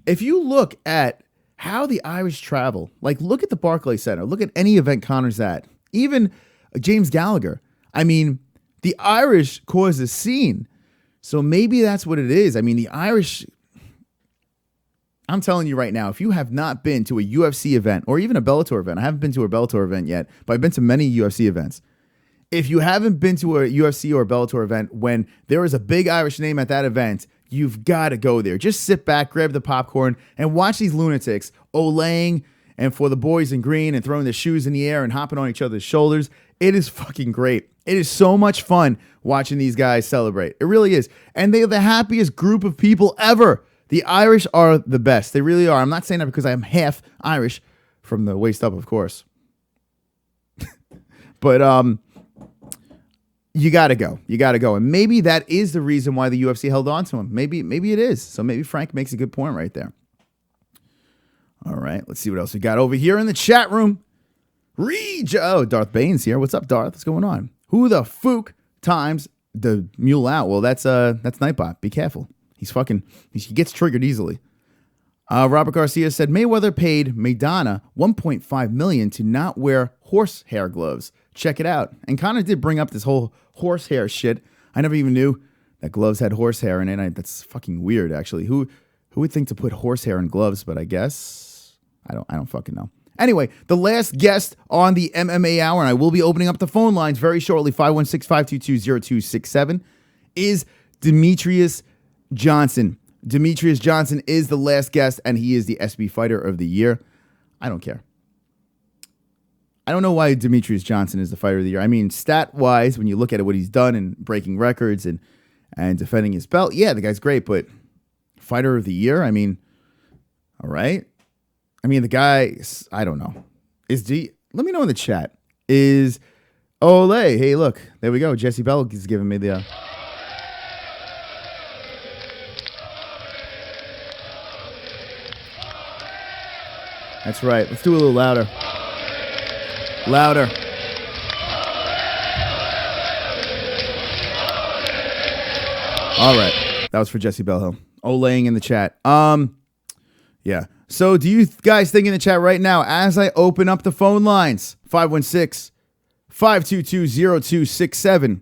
Speaker 4: If you look at how the Irish travel, like look at the Barclays Center, look at any event Conor's at, even James Gallagher. I mean, the Irish cause a scene. So maybe that's what it is. I mean, the Irish, I'm telling you right now, if you have not been to a UFC event or even a Bellator event, I haven't been to a Bellator event yet, but I've been to many UFC events. If you haven't been to a UFC or a Bellator event, when there is a big Irish name at that event, you've got to go there. Just sit back, grab the popcorn, and watch these lunatics olaying and for the boys in green and throwing their shoes in the air and hopping on each other's shoulders. It is fucking great. It is so much fun watching these guys celebrate. It really is. And they are the happiest group of people ever. The Irish are the best. They really are. I'm not saying that because I'm half Irish from the waist up, of course. But you got to go. You got to go. And maybe that is the reason why the UFC held on to him. Maybe it is. So maybe Frank makes a good point right there. All right. Let's see what else we got over here in the chat room. Oh, Darth Baines here. What's up, Darth? What's going on? Who the fook times the mule out? Well, that's Nightbot. Be careful. He gets triggered easily. Robert Garcia said Mayweather paid Maidana $1.5 million to not wear horsehair gloves. Check it out. And Conor did bring up this whole horsehair shit. I never even knew that gloves had horsehair in it. That's fucking weird, actually. Who would think to put horsehair in gloves? But I guess I don't fucking know. Anyway, the last guest on the MMA Hour, and I will be opening up the phone lines very shortly, 516-522-0267, is Demetrious Johnson. Demetrious Johnson is the last guest, and he is the ESPY Fighter of the Year. I don't care. I don't know why Demetrious Johnson is the Fighter of the Year. I mean, stat-wise, when you look at it, what he's done and breaking records and defending his belt, yeah, the guy's great, but Fighter of the Year? I mean, all right. I mean, the guy, I don't know. Let me know in the chat. Is Ole? Hey, look. There we go. Jesse Bell is giving me the... That's right. Let's do a little louder. Louder. All right. That was for Jesse Bellhill. Olaying in the chat. Yeah. So do you guys think in the chat right now, as I open up the phone lines, 516-522-0267,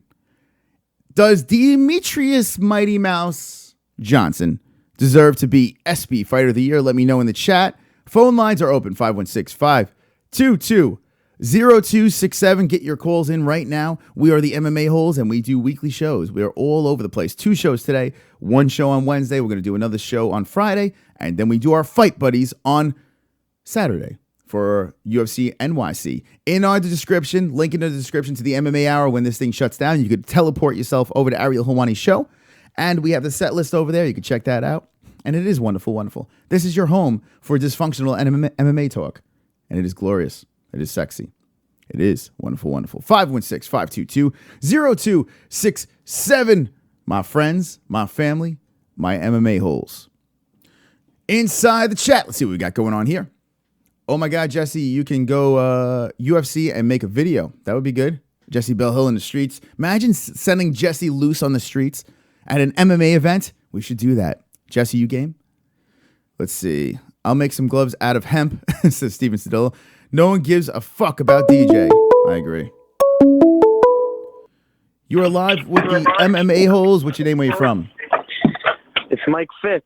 Speaker 4: does Demetrious Mighty Mouse Johnson deserve to be ESPY Fighter of the Year? Let me know in the chat. Phone lines are open, 516-522-0267. Get your calls in right now. We are the MMA-Holes, and we do weekly shows. We are all over the place. 2 shows today, 1 show on Wednesday. We're going to do another show on Friday, and then we do our Fight Buddies on Saturday for UFC NYC. In our description, link in the description to the MMA Hour. When this thing shuts down, you could teleport yourself over to Ariel Helwani's show, and we have the set list over there. You can check that out. And it is wonderful, wonderful. This is your home for dysfunctional MMA talk. And it is glorious. It is sexy. It is wonderful, wonderful. 516-522-0267. My friends, my family, my MMA holes. Inside the chat, let's see what we got going on here. Oh my God, Jesse, you can go UFC and make a video. That would be good. Jesse Bellhill in the streets. Imagine sending Jesse loose on the streets at an MMA event. We should do that. Jesse, you game? Let's see. I'll make some gloves out of hemp, says Steven Sedillo. No one gives a fuck about DJ. I agree. You are live with the MMA-Holes. What's your name? Where you from?
Speaker 3: It's Mike Fitz.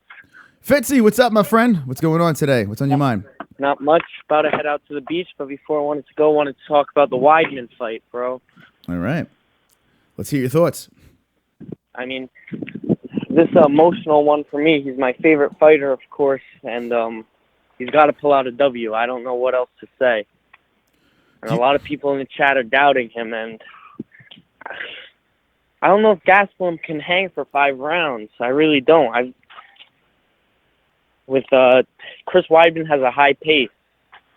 Speaker 4: Fitzy, what's up, my friend? What's going on today? What's on your mind?
Speaker 3: Not much. About to head out to the beach, but before I wanted to talk about the Weidman fight, bro.
Speaker 4: All right. Let's hear your thoughts.
Speaker 3: I mean, this emotional one for me. He's my favorite fighter, of course, and he's got to pull out a W. I don't know what else to say. And a lot of people in the chat are doubting him, and I don't know if Gastelum can hang for 5 rounds. I really don't. Chris Weidman has a high pace.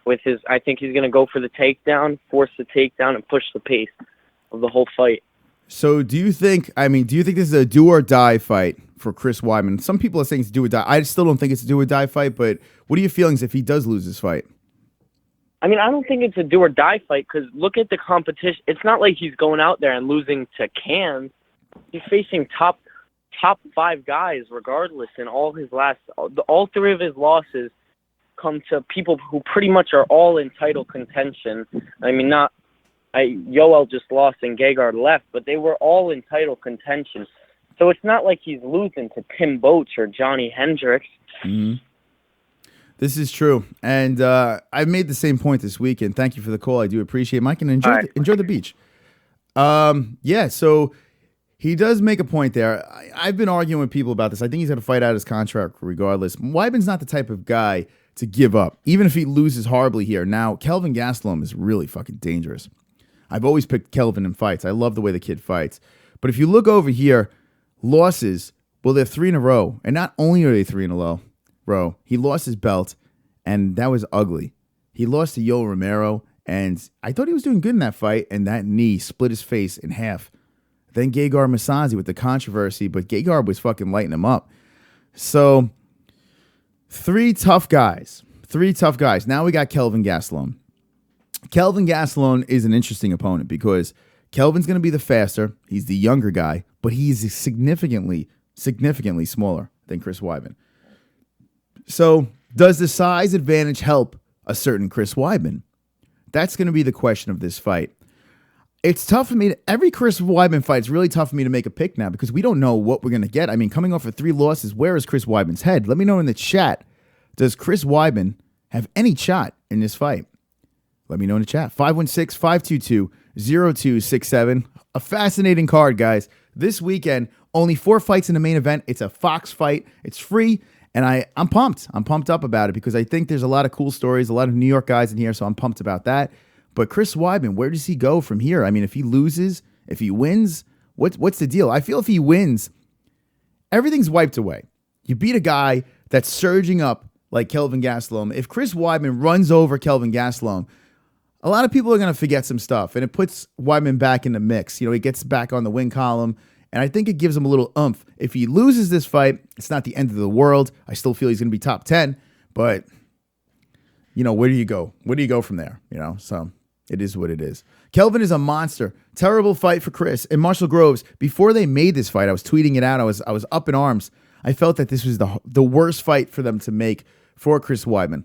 Speaker 3: I think he's going to go for the takedown, force the takedown, and push the pace of the whole fight.
Speaker 4: So do you think this is a do or die fight for Chris Weidman? Some people are saying it's do or die. I still don't think it's a do or die fight, but what are your feelings if he does lose this fight?
Speaker 3: I mean, I don't think it's a do or die fight because look at the competition. It's not like he's going out there and losing to Cam. He's facing top 5 guys regardless, and all 3 of his losses come to people who pretty much are all in title contention. I mean, Yoel just lost and Gegard left, but they were all in title contention. So it's not like he's losing to Tim Boach or Johnny Hendricks.
Speaker 4: Mm-hmm. This is true, and I made the same point this weekend. Thank you for the call. I do appreciate it. Mike, and enjoy the beach. Yeah, so he does make a point there. I've been arguing with people about this. I think he's going to fight out his contract regardless. Weidman's not the type of guy to give up, even if he loses horribly here. Now, Kelvin Gastelum is really fucking dangerous. I've always picked Kelvin in fights. I love the way the kid fights. But if you look over here, losses, well, they're 3 in a row. And not only are they 3 in a row, he lost his belt, and that was ugly. He lost to Yoel Romero, and I thought he was doing good in that fight, and that knee split his face in half. Then Gegard Mousasi with the controversy, but Gegard was fucking lighting him up. So, 3 tough guys. Now we got Kelvin Gastelum. Kelvin Gastelum is an interesting opponent because Kelvin's going to be the faster. He's the younger guy, but he's significantly smaller than Chris Weidman. So does the size advantage help a certain Chris Weidman? That's going to be the question of this fight. It's tough for me. Every Chris Weidman fight is really tough for me to make a pick now because we don't know what we're going to get. I mean, coming off of 3 losses, where is Chris Weidman's head? Let me know in the chat. Does Chris Weidman have any shot in this fight? Let me know in the chat. 516-522-0267. A fascinating card, guys. This weekend, only 4 fights in the main event. It's a Fox fight. It's free, and I'm pumped. I'm pumped up about it because I think there's a lot of cool stories, a lot of New York guys in here, so I'm pumped about that. But Chris Weidman, where does he go from here? I mean, if he loses, if he wins, what's the deal? I feel if he wins, everything's wiped away. You beat a guy that's surging up like Kelvin Gastelum. If Chris Weidman runs over Kelvin Gastelum, a lot of people are going to forget some stuff, and it puts Weidman back in the mix. You know, he gets back on the win column, and I think it gives him a little oomph. If he loses this fight, it's not the end of the world. I still feel he's going to be top 10, but, you know, where do you go? Where do you go from there? You know, so it is what it is. Kelvin is a monster. Terrible fight for Chris. And Marshall Groves, before they made this fight, I was tweeting it out. I was up in arms. I felt that this was the worst fight for them to make for Chris Weidman.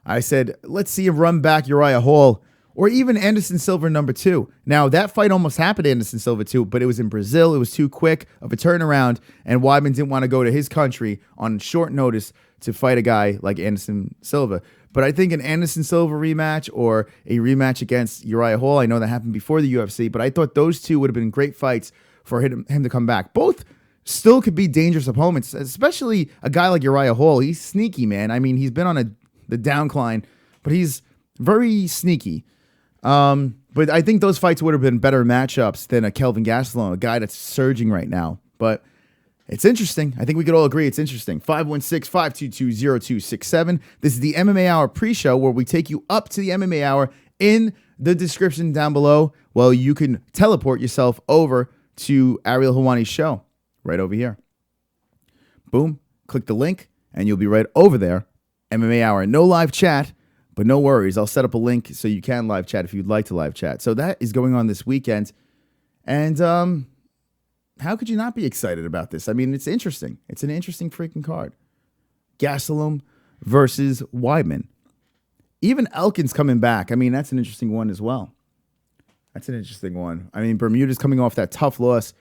Speaker 4: I said, let's see him run back Uriah Hall, or even Anderson Silva #2. Now, that fight almost happened to Anderson Silva too, but it was in Brazil. It was too quick of a turnaround, and Weidman didn't want to go to his country on short notice to fight a guy like Anderson Silva. But I think an Anderson Silva rematch or a rematch against Uriah Hall, I know that happened before the UFC, but I thought those two would have been great fights for him to come back. Both still could be dangerous opponents, especially a guy like Uriah Hall. He's sneaky, man. I mean, he's been on the downcline, but he's very sneaky. But I think those fights would have been better matchups than a Kelvin Gastelum, a guy that's surging right now. But it's interesting. I think we could all agree it's interesting. 516-522-0267. This is the MMA Hour pre-show where we take you up to the MMA Hour. In the description down below, well, you can teleport yourself over to Ariel Helwani's show right over here. Boom. Click the link, and you'll be right over there. MMA Hour. No live chat. But no worries, I'll set up a link so you can live chat if you'd like to live chat. So that is going on this weekend. And how could you not be excited about this? I mean, it's interesting. It's an interesting freaking card. Gastelum versus Weidman. Even Elkin's coming back. I mean, that's an interesting one as well. That's an interesting one. I mean, Bermuda's coming off that tough loss.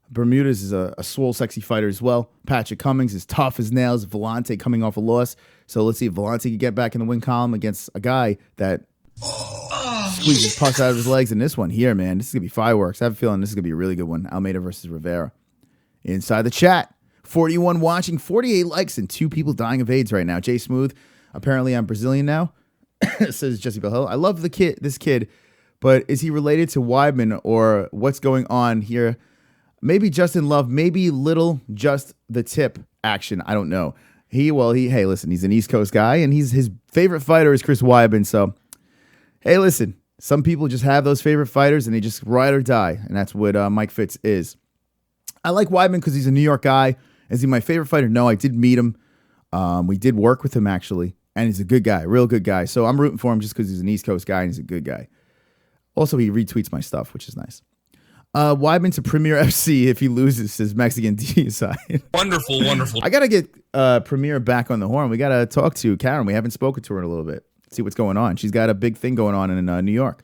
Speaker 4: Bermudez is a swole, sexy fighter as well. Patrick Cummings is tough as nails. Vellante coming off a loss. So let's see if Vellante can get back in the win column against a guy that squeezes pus out of his legs. And this one here, man, this is going to be fireworks. I have a feeling this is going to be a really good one. Almeida versus Rivera. inside the chat. 41 watching, 48 likes, and 2 people dying of AIDS right now. Jay Smooth, apparently I'm Brazilian now, says Jesse Bellhill. I love this kid, but is he related to Weidman or what's going on here? Maybe Justin Love, maybe little just the tip action. I don't know. Hey, listen, he's an East Coast guy, and his favorite fighter is Chris Weidman. So, hey, listen, some people just have those favorite fighters, and they just ride or die, and that's what Mike Fitz is. I like Weidman because he's a New York guy. Is he my favorite fighter? No, I did meet him. We did work with him, actually, and he's a good guy, real good guy. So I'm rooting for him just because he's an East Coast guy, and he's a good guy. Also, he retweets my stuff, which is nice. Weidman to Premier FC if he loses, says Mexican D side.
Speaker 1: Wonderful.
Speaker 4: I got to get Premier back on the horn. We got to talk to Karen. We haven't spoken to her in a little bit. See what's going on. She's got a big thing going on in New York.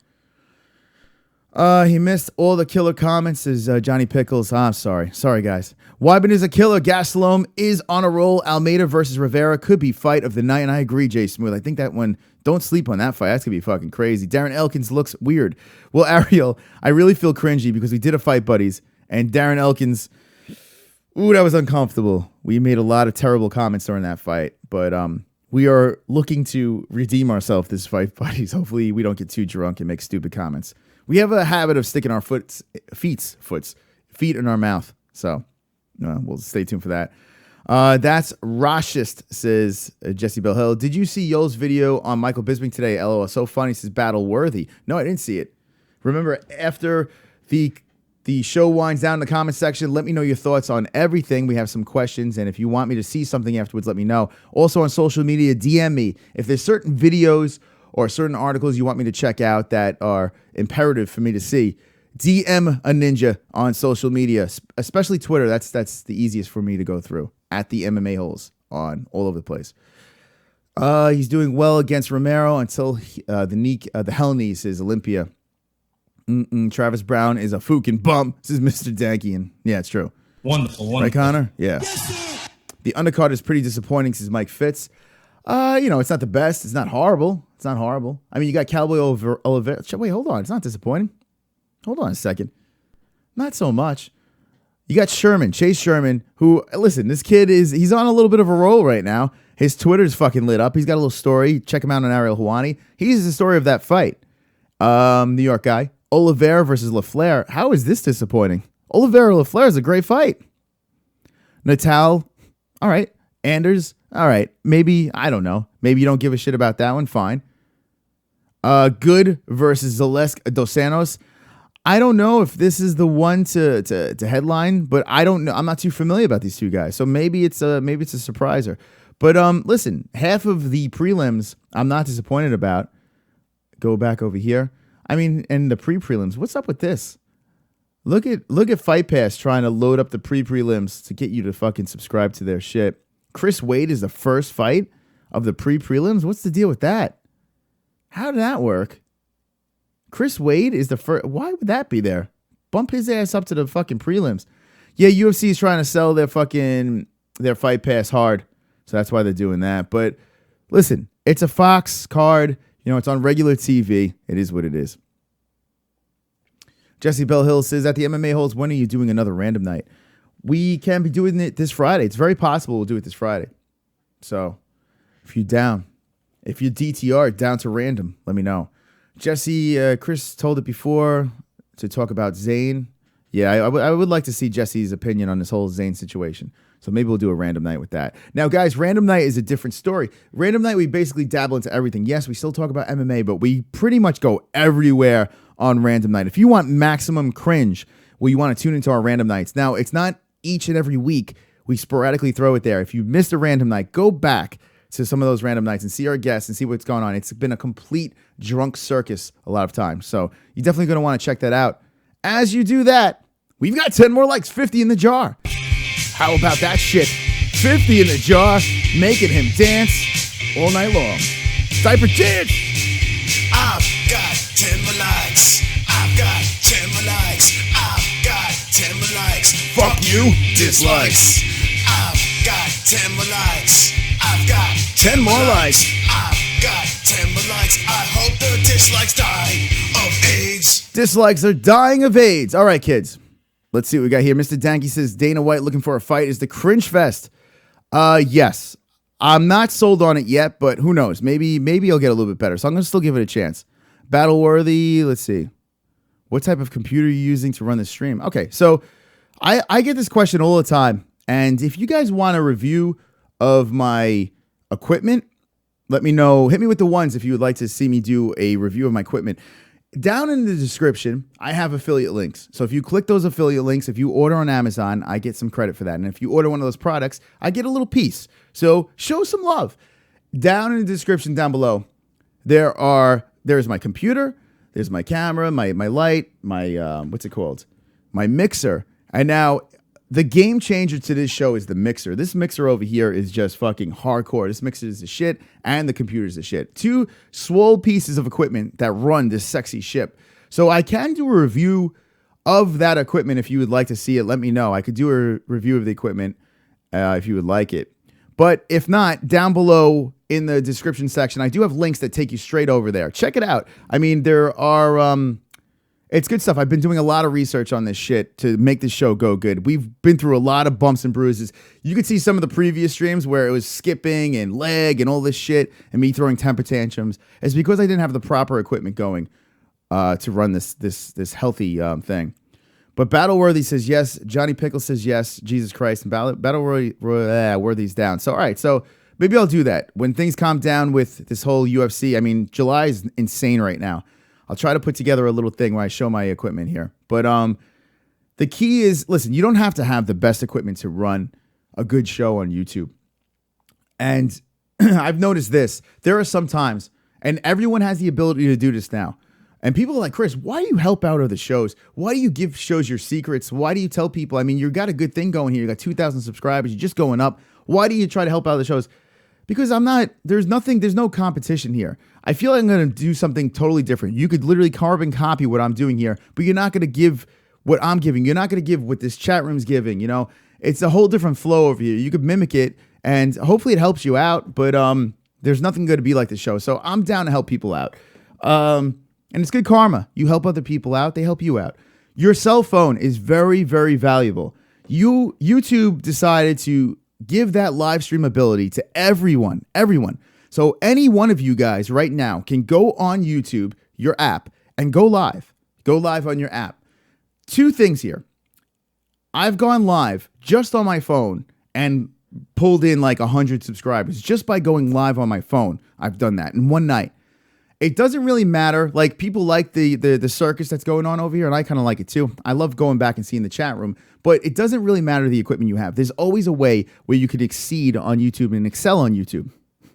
Speaker 4: He missed all the killer comments, says Johnny Pickles. I'm sorry. Sorry, guys. Weidman is a killer. Gastelum is on a roll. Almeida versus Rivera could be fight of the night, and I agree, Jay Smooth. I think that one, don't sleep on that fight. That's going to be fucking crazy. Darren Elkins looks weird. Well, Ariel, I really feel cringy because we did a fight, buddies, and Darren Elkins, ooh, that was uncomfortable. We made a lot of terrible comments during that fight, but we are looking to redeem ourselves this fight, buddies. Hopefully we don't get too drunk and make stupid comments. We have a habit of sticking our feet in our mouth, so we'll stay tuned for that. That's Rashist, says Jesse Bellhill. Did you see Yoel's video on Michael Bisping today? LOL, so funny, says battle worthy. No, I didn't see it. Remember, after the show winds down in the comment section, let me know your thoughts on everything. We have some questions, and if you want me to see something afterwards, let me know. Also on social media, DM me. If there's certain videos or certain articles you want me to check out that are imperative for me to see, DM a ninja on social media, especially Twitter. That's the easiest for me to go through. At the MMA-Holes on all over the place. He's doing well against Romero until the hell knee, says Olympia. Travis Brown is a FOOKIN bum, says Mr. Dankian. Yeah, it's true.
Speaker 1: Wonderful.
Speaker 4: Right, Conor? Yeah. Yes, the undercard is pretty disappointing, says Mike Fitz. It's not the best. It's not horrible. I mean, you got Cowboy Oliveira. Wait, hold on. It's not disappointing. Hold on a second. Not so much. You got Sherman, Chase Sherman, who, listen, this kid he's on a little bit of a roll right now. His Twitter's fucking lit up. He's got a little story. Check him out on Ariel Hawani. He's the story of that fight. New York guy. Oliveira versus LaFleur. How is this disappointing? Oliveira LaFleur is a great fight. Natal, all right. Anders, all right. Maybe, I don't know. Maybe you don't give a shit about that one. Fine. Good versus Zalesk Dos Santos. I don't know if this is the one to headline, but I don't know. I'm not too familiar about these two guys, so maybe it's a surpriser. But listen, half of the prelims I'm not disappointed about. Go back over here. I mean, and the pre-prelims. What's up with this? Look at Fight Pass trying to load up the pre-prelims to get you to fucking subscribe to their shit. Chris Wade is the first fight of the pre-prelims. What's the deal with that? How did that work? Chris Wade is the first. Why would that be there? Bump his ass up to the fucking prelims. Yeah, UFC is trying to sell their Fight Pass hard, so that's why they're doing that. But listen, it's a Fox card. It's on regular TV. It is what it is. Jesse Bellhill says, at the MMA-Holes, when are you doing another random night? We can be doing it this Friday. It's very possible we'll do it this Friday. So if you're down, if you're DTR down to random, let me know. Jesse, Chris told it before to talk about Zayn. Yeah, I would like to see Jesse's opinion on this whole Zayn situation. So maybe we'll do a random night with that. Now, guys, random night is a different story. Random night, we basically dabble into everything. Yes, we still talk about MMA, but we pretty much go everywhere on random night. If you want maximum cringe, well, you want to tune into our random nights. Now, it's not each and every week. We sporadically throw it there. If you missed a random night, go back to some of those random nights and see our guests and see what's going on. It's been a complete drunk circus a lot of times. So you're definitely going to want to check that out. As you do that, we've got 10 more likes, 50 in the jar. How about that shit? 50 in the jar, making him dance all night long. Diaper dance!
Speaker 2: I've got 10 more likes. I've got 10 more likes. I've got 10 more likes.
Speaker 4: Fuck you, dislikes.
Speaker 2: I've got 10 more likes. I've got
Speaker 4: 10 more likes.
Speaker 2: I've got 10 more likes. I hope the dislikes die of AIDS.
Speaker 4: Dislikes are dying of AIDS. All right, kids. Let's see what we got here. Mr. Danky says Dana White looking for a fight is the cringe fest. Yes. I'm not sold on it yet, but who knows? Maybe I'll get a little bit better. So I'm going to still give it a chance. Battle worthy. Let's see. What type of computer are you using to run the stream? Okay, so I get this question all the time. And if you guys want a review of my equipment, let me know. Hit me with the ones if you would like to see me do a review of my equipment. Down in the description, I have affiliate links. So if you click those affiliate links, if you order on Amazon, I get some credit for that. And if you order one of those products, I get a little piece. So show some love. Down in the description down below, there's my computer, there's my camera, my light, my what's it called? My mixer. And now the game changer to this show is the mixer. This mixer over here is just fucking hardcore. This mixer is the shit, and the computer is the shit. Two swole pieces of equipment that run this sexy ship. So I can do a review of that equipment if you would like to see it. Let me know. I could do a review of the equipment if you would like it. But if not, down below in the description section, I do have links that take you straight over there. Check it out. I mean, there are... It's good stuff. I've been doing a lot of research on this shit to make this show go good. We've been through a lot of bumps and bruises. You could see some of the previous streams where it was skipping and lag and all this shit and me throwing temper tantrums. It's because I didn't have the proper equipment going to run this healthy thing. But Battle Worthy says yes. Johnny Pickle says yes. Jesus Christ. And Battle Worthy's down. So, all right. So maybe I'll do that. When things calm down with this whole UFC, I mean, July is insane right now. I'll try to put together a little thing where I show my equipment here. But the key is, listen, you don't have to have the best equipment to run a good show on YouTube. And I've noticed this. There are some times, and everyone has the ability to do this now. And people are like, Chris, why do you help out other shows? Why do you give shows your secrets? Why do you tell people? I mean, you got a good thing going here. You got 2,000 subscribers. You're just going up. Why do you try to help out other shows? Because there's no competition here. I feel like I'm going to do something totally different. You could literally carbon copy what I'm doing here, but you're not going to give what I'm giving. You're not going to give what this chat room's giving. You know, it's a whole different flow over here. You could mimic it, and hopefully it helps you out, but there's nothing going to be like the show. So I'm down to help people out. And it's good karma. You help other people out, they help you out. Your cell phone is very, very valuable. YouTube decided to give that live stream ability to everyone. So any one of you guys right now can go on YouTube, your app, and go live. Go live on your app. Two things here. I've gone live just on my phone and pulled in like 100 subscribers just by going live on my phone. I've done that in one night. It doesn't really matter. Like, people like the circus that's going on over here, and I kind of like it too. I love going back and seeing the chat room, but it doesn't really matter the equipment you have. There's always a way where you could exceed on YouTube and excel on YouTube.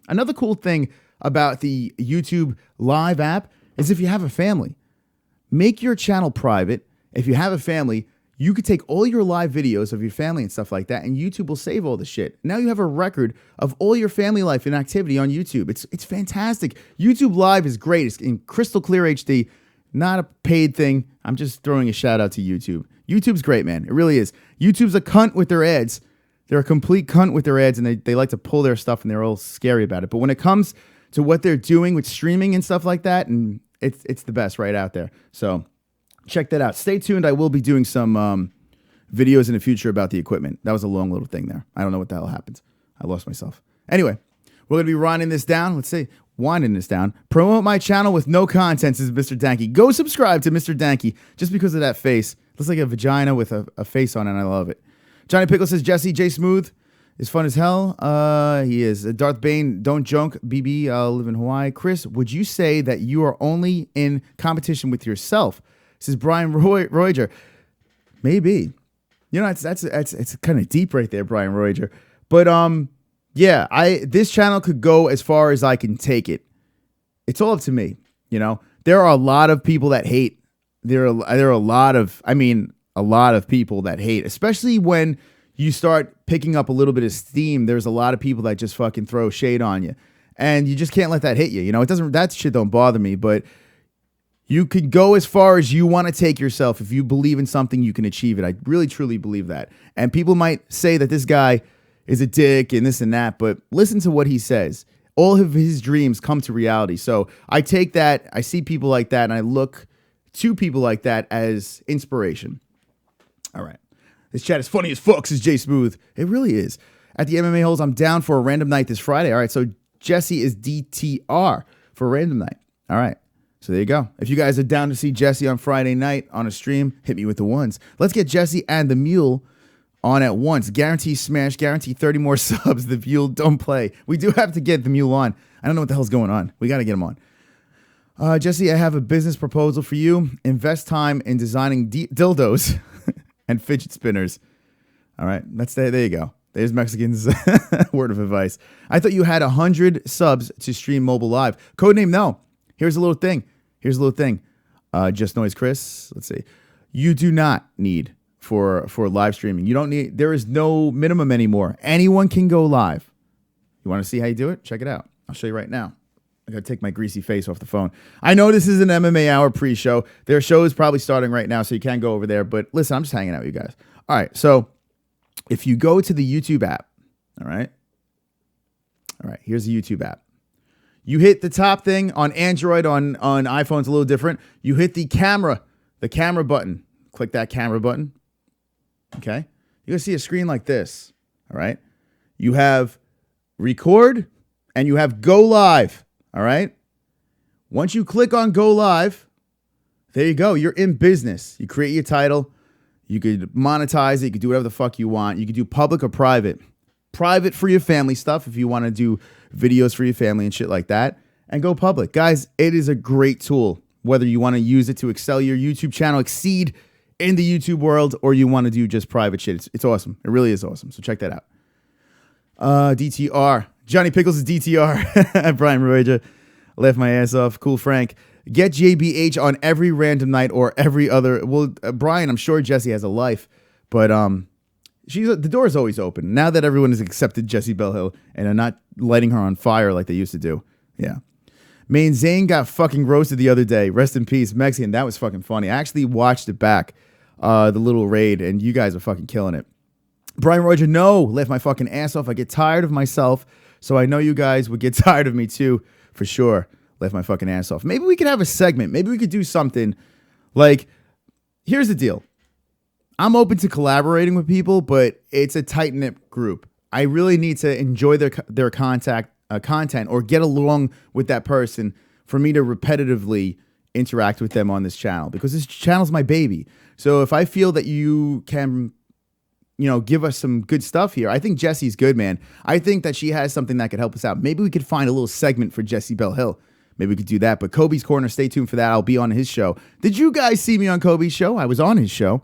Speaker 4: Another cool thing about the YouTube Live app is if you have a family, make your channel private. If you have a family, you could take all your live videos of your family and stuff like that, and YouTube will save all the shit. Now you have a record of all your family life and activity on YouTube. It's fantastic. YouTube Live is great. It's in crystal clear HD, not a paid thing. I'm just throwing a shout out to YouTube. YouTube's great, man. It really is. YouTube's a cunt with their ads. They're a complete cunt with their ads, and they like to pull their stuff, and they're all scary about it. But when it comes to what they're doing with streaming and stuff like that, and it's the best right out there. So check that out. Stay tuned. I will be doing some videos in the future about the equipment. That was a long little thing there. I don't know what the hell happened. I lost myself. Anyway, we're going to be winding this down. Let's see. Winding this down. Promote my channel with no content, says Mr. Danky. Go subscribe to Mr. Danky just because of that face. Looks like a vagina with a face on it, and I love it. Johnny Pickle says, Jesse J. Smooth is fun as hell. He is. Darth Bane, don't junk. BB, live in Hawaii. Chris, would you say that you are only in competition with yourself? This is Brian Royer. Maybe. You know, it's kind of deep right there, Brian Royer. But yeah, this channel could go as far as I can take it. It's all up to me. You know, there are a lot of people that hate. There are a lot of people that hate, especially when you start picking up a little bit of steam. There's a lot of people that just fucking throw shade on you, and you just can't let that hit you. You know, that shit don't bother me, but you could go as far as you want to take yourself. If you believe in something, you can achieve it. I really, truly believe that. And people might say that this guy is a dick and this and that, but listen to what he says. All of his dreams come to reality. So I take that, I see people like that, and I look to people like that as inspiration. All right. This chat is funny as fuck, says Jay Smooth. It really is. At the MMA Holes, I'm down for a random night this Friday. All right, so Jesse is DTR for a random night. All right, so there you go. If you guys are down to see Jesse on Friday night on a stream, hit me with the ones. Let's get Jesse and the Mule on at once. Guarantee smash, guarantee 30 more subs. The Mule don't play. We do have to get the Mule on. I don't know what the hell's going on. We got to get him on. Jesse, I have a business proposal for you. Invest time in designing dildos and fidget spinners. All right, there you go. There's Mexican's word of advice. I thought you had 100 subs to stream mobile live. Codename no. Here's a little thing. Just Noise Chris. Let's see. You do not need for live streaming. You don't need. There is no minimum anymore. Anyone can go live. You want to see how you do it? Check it out. I'll show you right now. I gotta take my greasy face off the phone. I know this is an MMA Hour pre-show. Their show is probably starting right now, so you can go over there. But listen, I'm just hanging out with you guys. All right, so if you go to the YouTube app, all right, here's the YouTube app. You hit the top thing on Android, on iPhone's a little different. You hit the camera button. Click that camera button. Okay, you're gonna see a screen like this. All right, you have record and you have go live. All right. Once you click on go live, there you go. You're in business. You create your title. You could monetize it. You could do whatever the fuck you want. You could do public or private. Private for your family stuff if you want to do videos for your family and shit like that. And go public. Guys, it is a great tool. Whether you want to use it to excel your YouTube channel, exceed in the YouTube world, or you want to do just private shit. It's awesome. It really is awesome. So check that out. DTR. Johnny Pickles is DTR. Brian Royer. Left my ass off. Cool Frank. Get JBH on every random night or every other. Well, Brian, I'm sure Jesse has a life, but the door is always open. Now that everyone has accepted Jessie Bellhill and are not lighting her on fire like they used to do. Yeah. Main Zane got fucking roasted the other day. Rest in peace. Mexican, that was fucking funny. I actually watched it back, the little raid, and you guys are fucking killing it. Brian Roger, no, left my fucking ass off. I get tired of myself, so I know you guys would get tired of me too, for sure. Left my fucking ass off. Maybe we could have a segment. Maybe we could do something like, here's the deal. I'm open to collaborating with people, but it's a tight-knit group. I really need to enjoy their content or get along with that person for me to repetitively interact with them on this channel, because this channel's my baby. So if I feel that you can, give us some good stuff here. I think Jessie's good, man. I think that she has something that could help us out. Maybe we could find a little segment for Jessie Bellhill. Maybe we could do that. But Kobe's Corner, stay tuned for that. I'll be on his show. Did you guys see me on Kobe's show? I was on his show.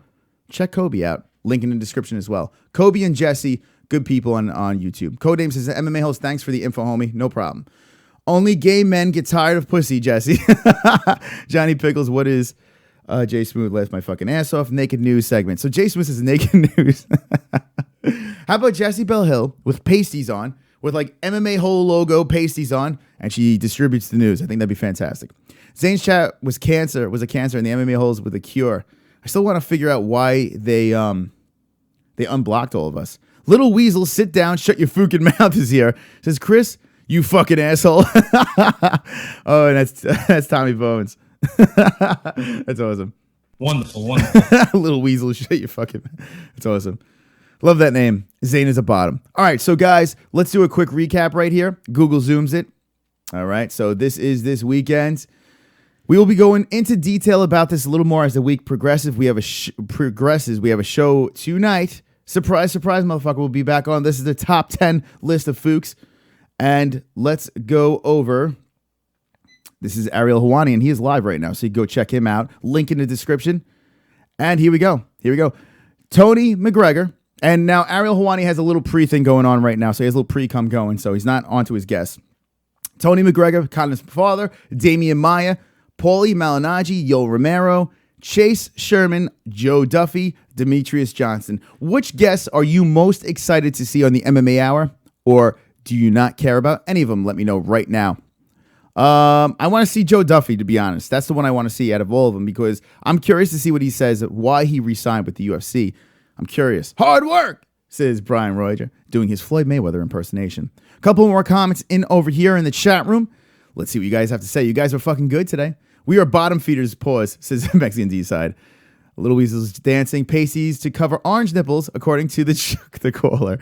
Speaker 4: Check Kobe out. Link in the description as well. Kobe and Jesse, good people on YouTube. Codename says, MMA-Holes, thanks for the info, homie. No problem. Only gay men get tired of pussy, Jesse. Johnny Pickles, what is... Jay Smooth left my fucking ass off. Naked news segment. So Jay Smooth is naked news. How about Jessie Bellhill with pasties on, with like MMA Hole logo pasties on, and she distributes the news? I think that'd be fantastic. Zane's chat was a cancer, and the MMA Holes with a cure. I still want to figure out why they unblocked all of us. Little Weasel, sit down, shut your fucking mouth is here. Says Chris, you fucking asshole. Oh, and that's Tommy Bones. That's awesome.
Speaker 1: Wonderful.
Speaker 4: Little Weasel, shut your fucking. That's awesome. Love that name. Zane is a bottom. All right, so guys, let's do a quick recap right here. Google Zooms it. All right, so this is this weekend. We will be going into detail about this a little more as the week progresses. We have a show tonight. Surprise, surprise, motherfucker. We'll be back on. This is the top 10 list of Fooks. And let's go over. This is Ariel Helwani, and he is live right now, so you can go check him out. Link in the description. And here we go. Tony McGregor. And now Ariel Helwani has a little pre-thing going on right now, so he has a little pre-cum going, so he's not on to his guests. Tony McGregor, Conor's father, Demian Maia, Paulie Malignaggi, Yoel Romero, Chase Sherman, Joe Duffy, Demetrious Johnson. Which guests are you most excited to see on the MMA Hour? Or do you not care about any of them? Let me know right now. I want to see Joe Duffy, to be honest. That's the one I want to see out of all of them, because I'm curious to see what he says, why he re-signed with the UFC. I'm curious. Hard work, says Brian Royer, doing his Floyd Mayweather impersonation. A couple more comments in over here in the chat room. Let's see what you guys have to say. You guys are fucking good today. We are bottom feeders, pause, says Mexican D-side. Little Weasel's dancing. Pasties to cover orange nipples, according to the caller.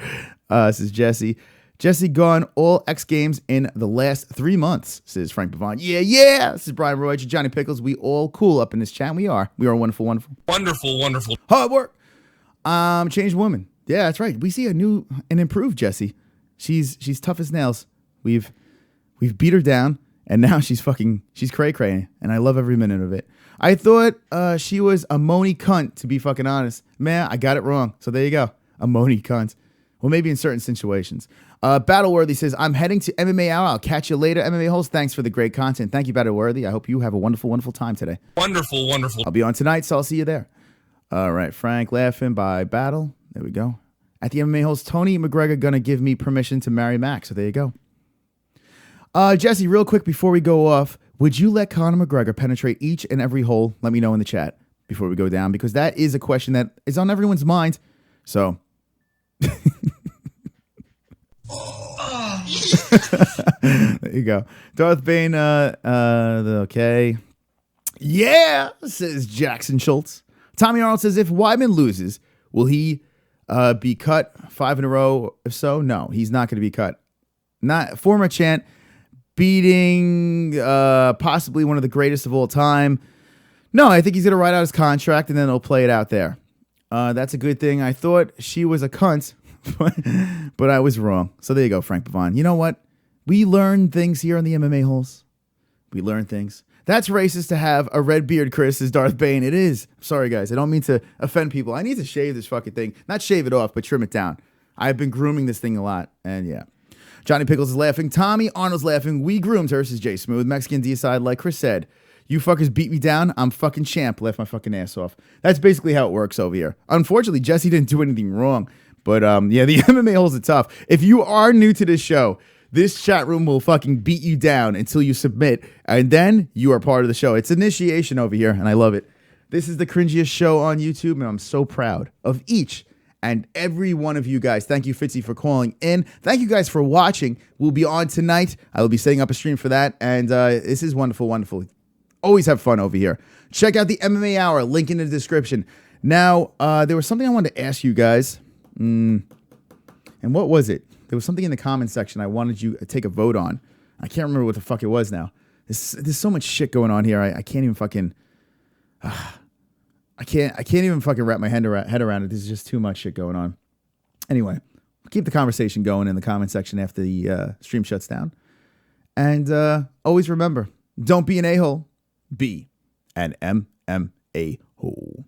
Speaker 4: This is Jesse. Jesse gone all X Games in the last 3 months, says Frank Pavon. Yeah. This is Brian Roy, Johnny Pickles. We all cool up in this chat. We are wonderful.
Speaker 1: Wonderful.
Speaker 4: Hard work. Changed woman. Yeah, that's right. We see a new and improved Jessie. She's tough as nails. We've beat her down, and now she's cray, and I love every minute of it. I thought she was a moany cunt, to be fucking honest. Man, I got it wrong. So there you go. A moany cunt. Well, maybe in certain situations. Battleworthy says, I'm heading to MMA Hour. I'll catch you later. MMA-Holes, thanks for the great content. Thank you, Battleworthy. I hope you have a wonderful time today.
Speaker 1: Wonderful.
Speaker 4: I'll be on tonight, so I'll see you there. All right, Frank laughing by Battle. There we go. At the MMA-Holes, Tony McGregor going to give me permission to marry Mac. So there you go. Jesse, real quick before we go off, would you let Conor McGregor penetrate each and every hole? Let me know in the chat before we go down, because that is a question that is on everyone's mind. So... there you go. Darth Bane, okay. Yeah, says Jackson Schultz. Tommy Arnold says, if Weidman loses, will he be cut 5 in a row? If so, no, he's not going to be cut. Not former champ beating possibly one of the greatest of all time. No, I think he's going to ride out his contract and then he'll play it out there. That's a good thing. I thought she was a cunt. But I was wrong. So there you go, Frank Pavon. You know what? We learn things here on the MMA Holes. We learn things. That's racist to have a red beard, Chris, is Darth Bane. It is. Sorry, guys. I don't mean to offend people. I need to shave this fucking thing. Not shave it off, but trim it down. I've been grooming this thing a lot. And yeah. Johnny Pickles is laughing. Tommy Arnold's laughing. We groomed her, says Jay Smooth. Mexican D-side, like Chris said. You fuckers beat me down. I'm fucking champ. Left my fucking ass off. That's basically how it works over here. Unfortunately, Jesse didn't do anything wrong. But yeah, the MMA Holes are tough. If you are new to this show, this chat room will fucking beat you down until you submit, and then you are part of the show. It's initiation over here, and I love it. This is the cringiest show on YouTube, and I'm so proud of each and every one of you guys. Thank you, Fitzy, for calling in. Thank you guys for watching. We'll be on tonight. I will be setting up a stream for that, and this is wonderful. Always have fun over here. Check out the MMA Hour, link in the description. Now, there was something I wanted to ask you guys. And what was it? There was something in the comment section I wanted you to take a vote on. I can't remember what the fuck it was now. There's so much shit going on here. I can't even fucking... I can't even fucking wrap my head around it. There's just too much shit going on. Anyway, keep the conversation going in the comment section after the stream shuts down. And always remember, don't be an a-hole. Be an MMA-hole.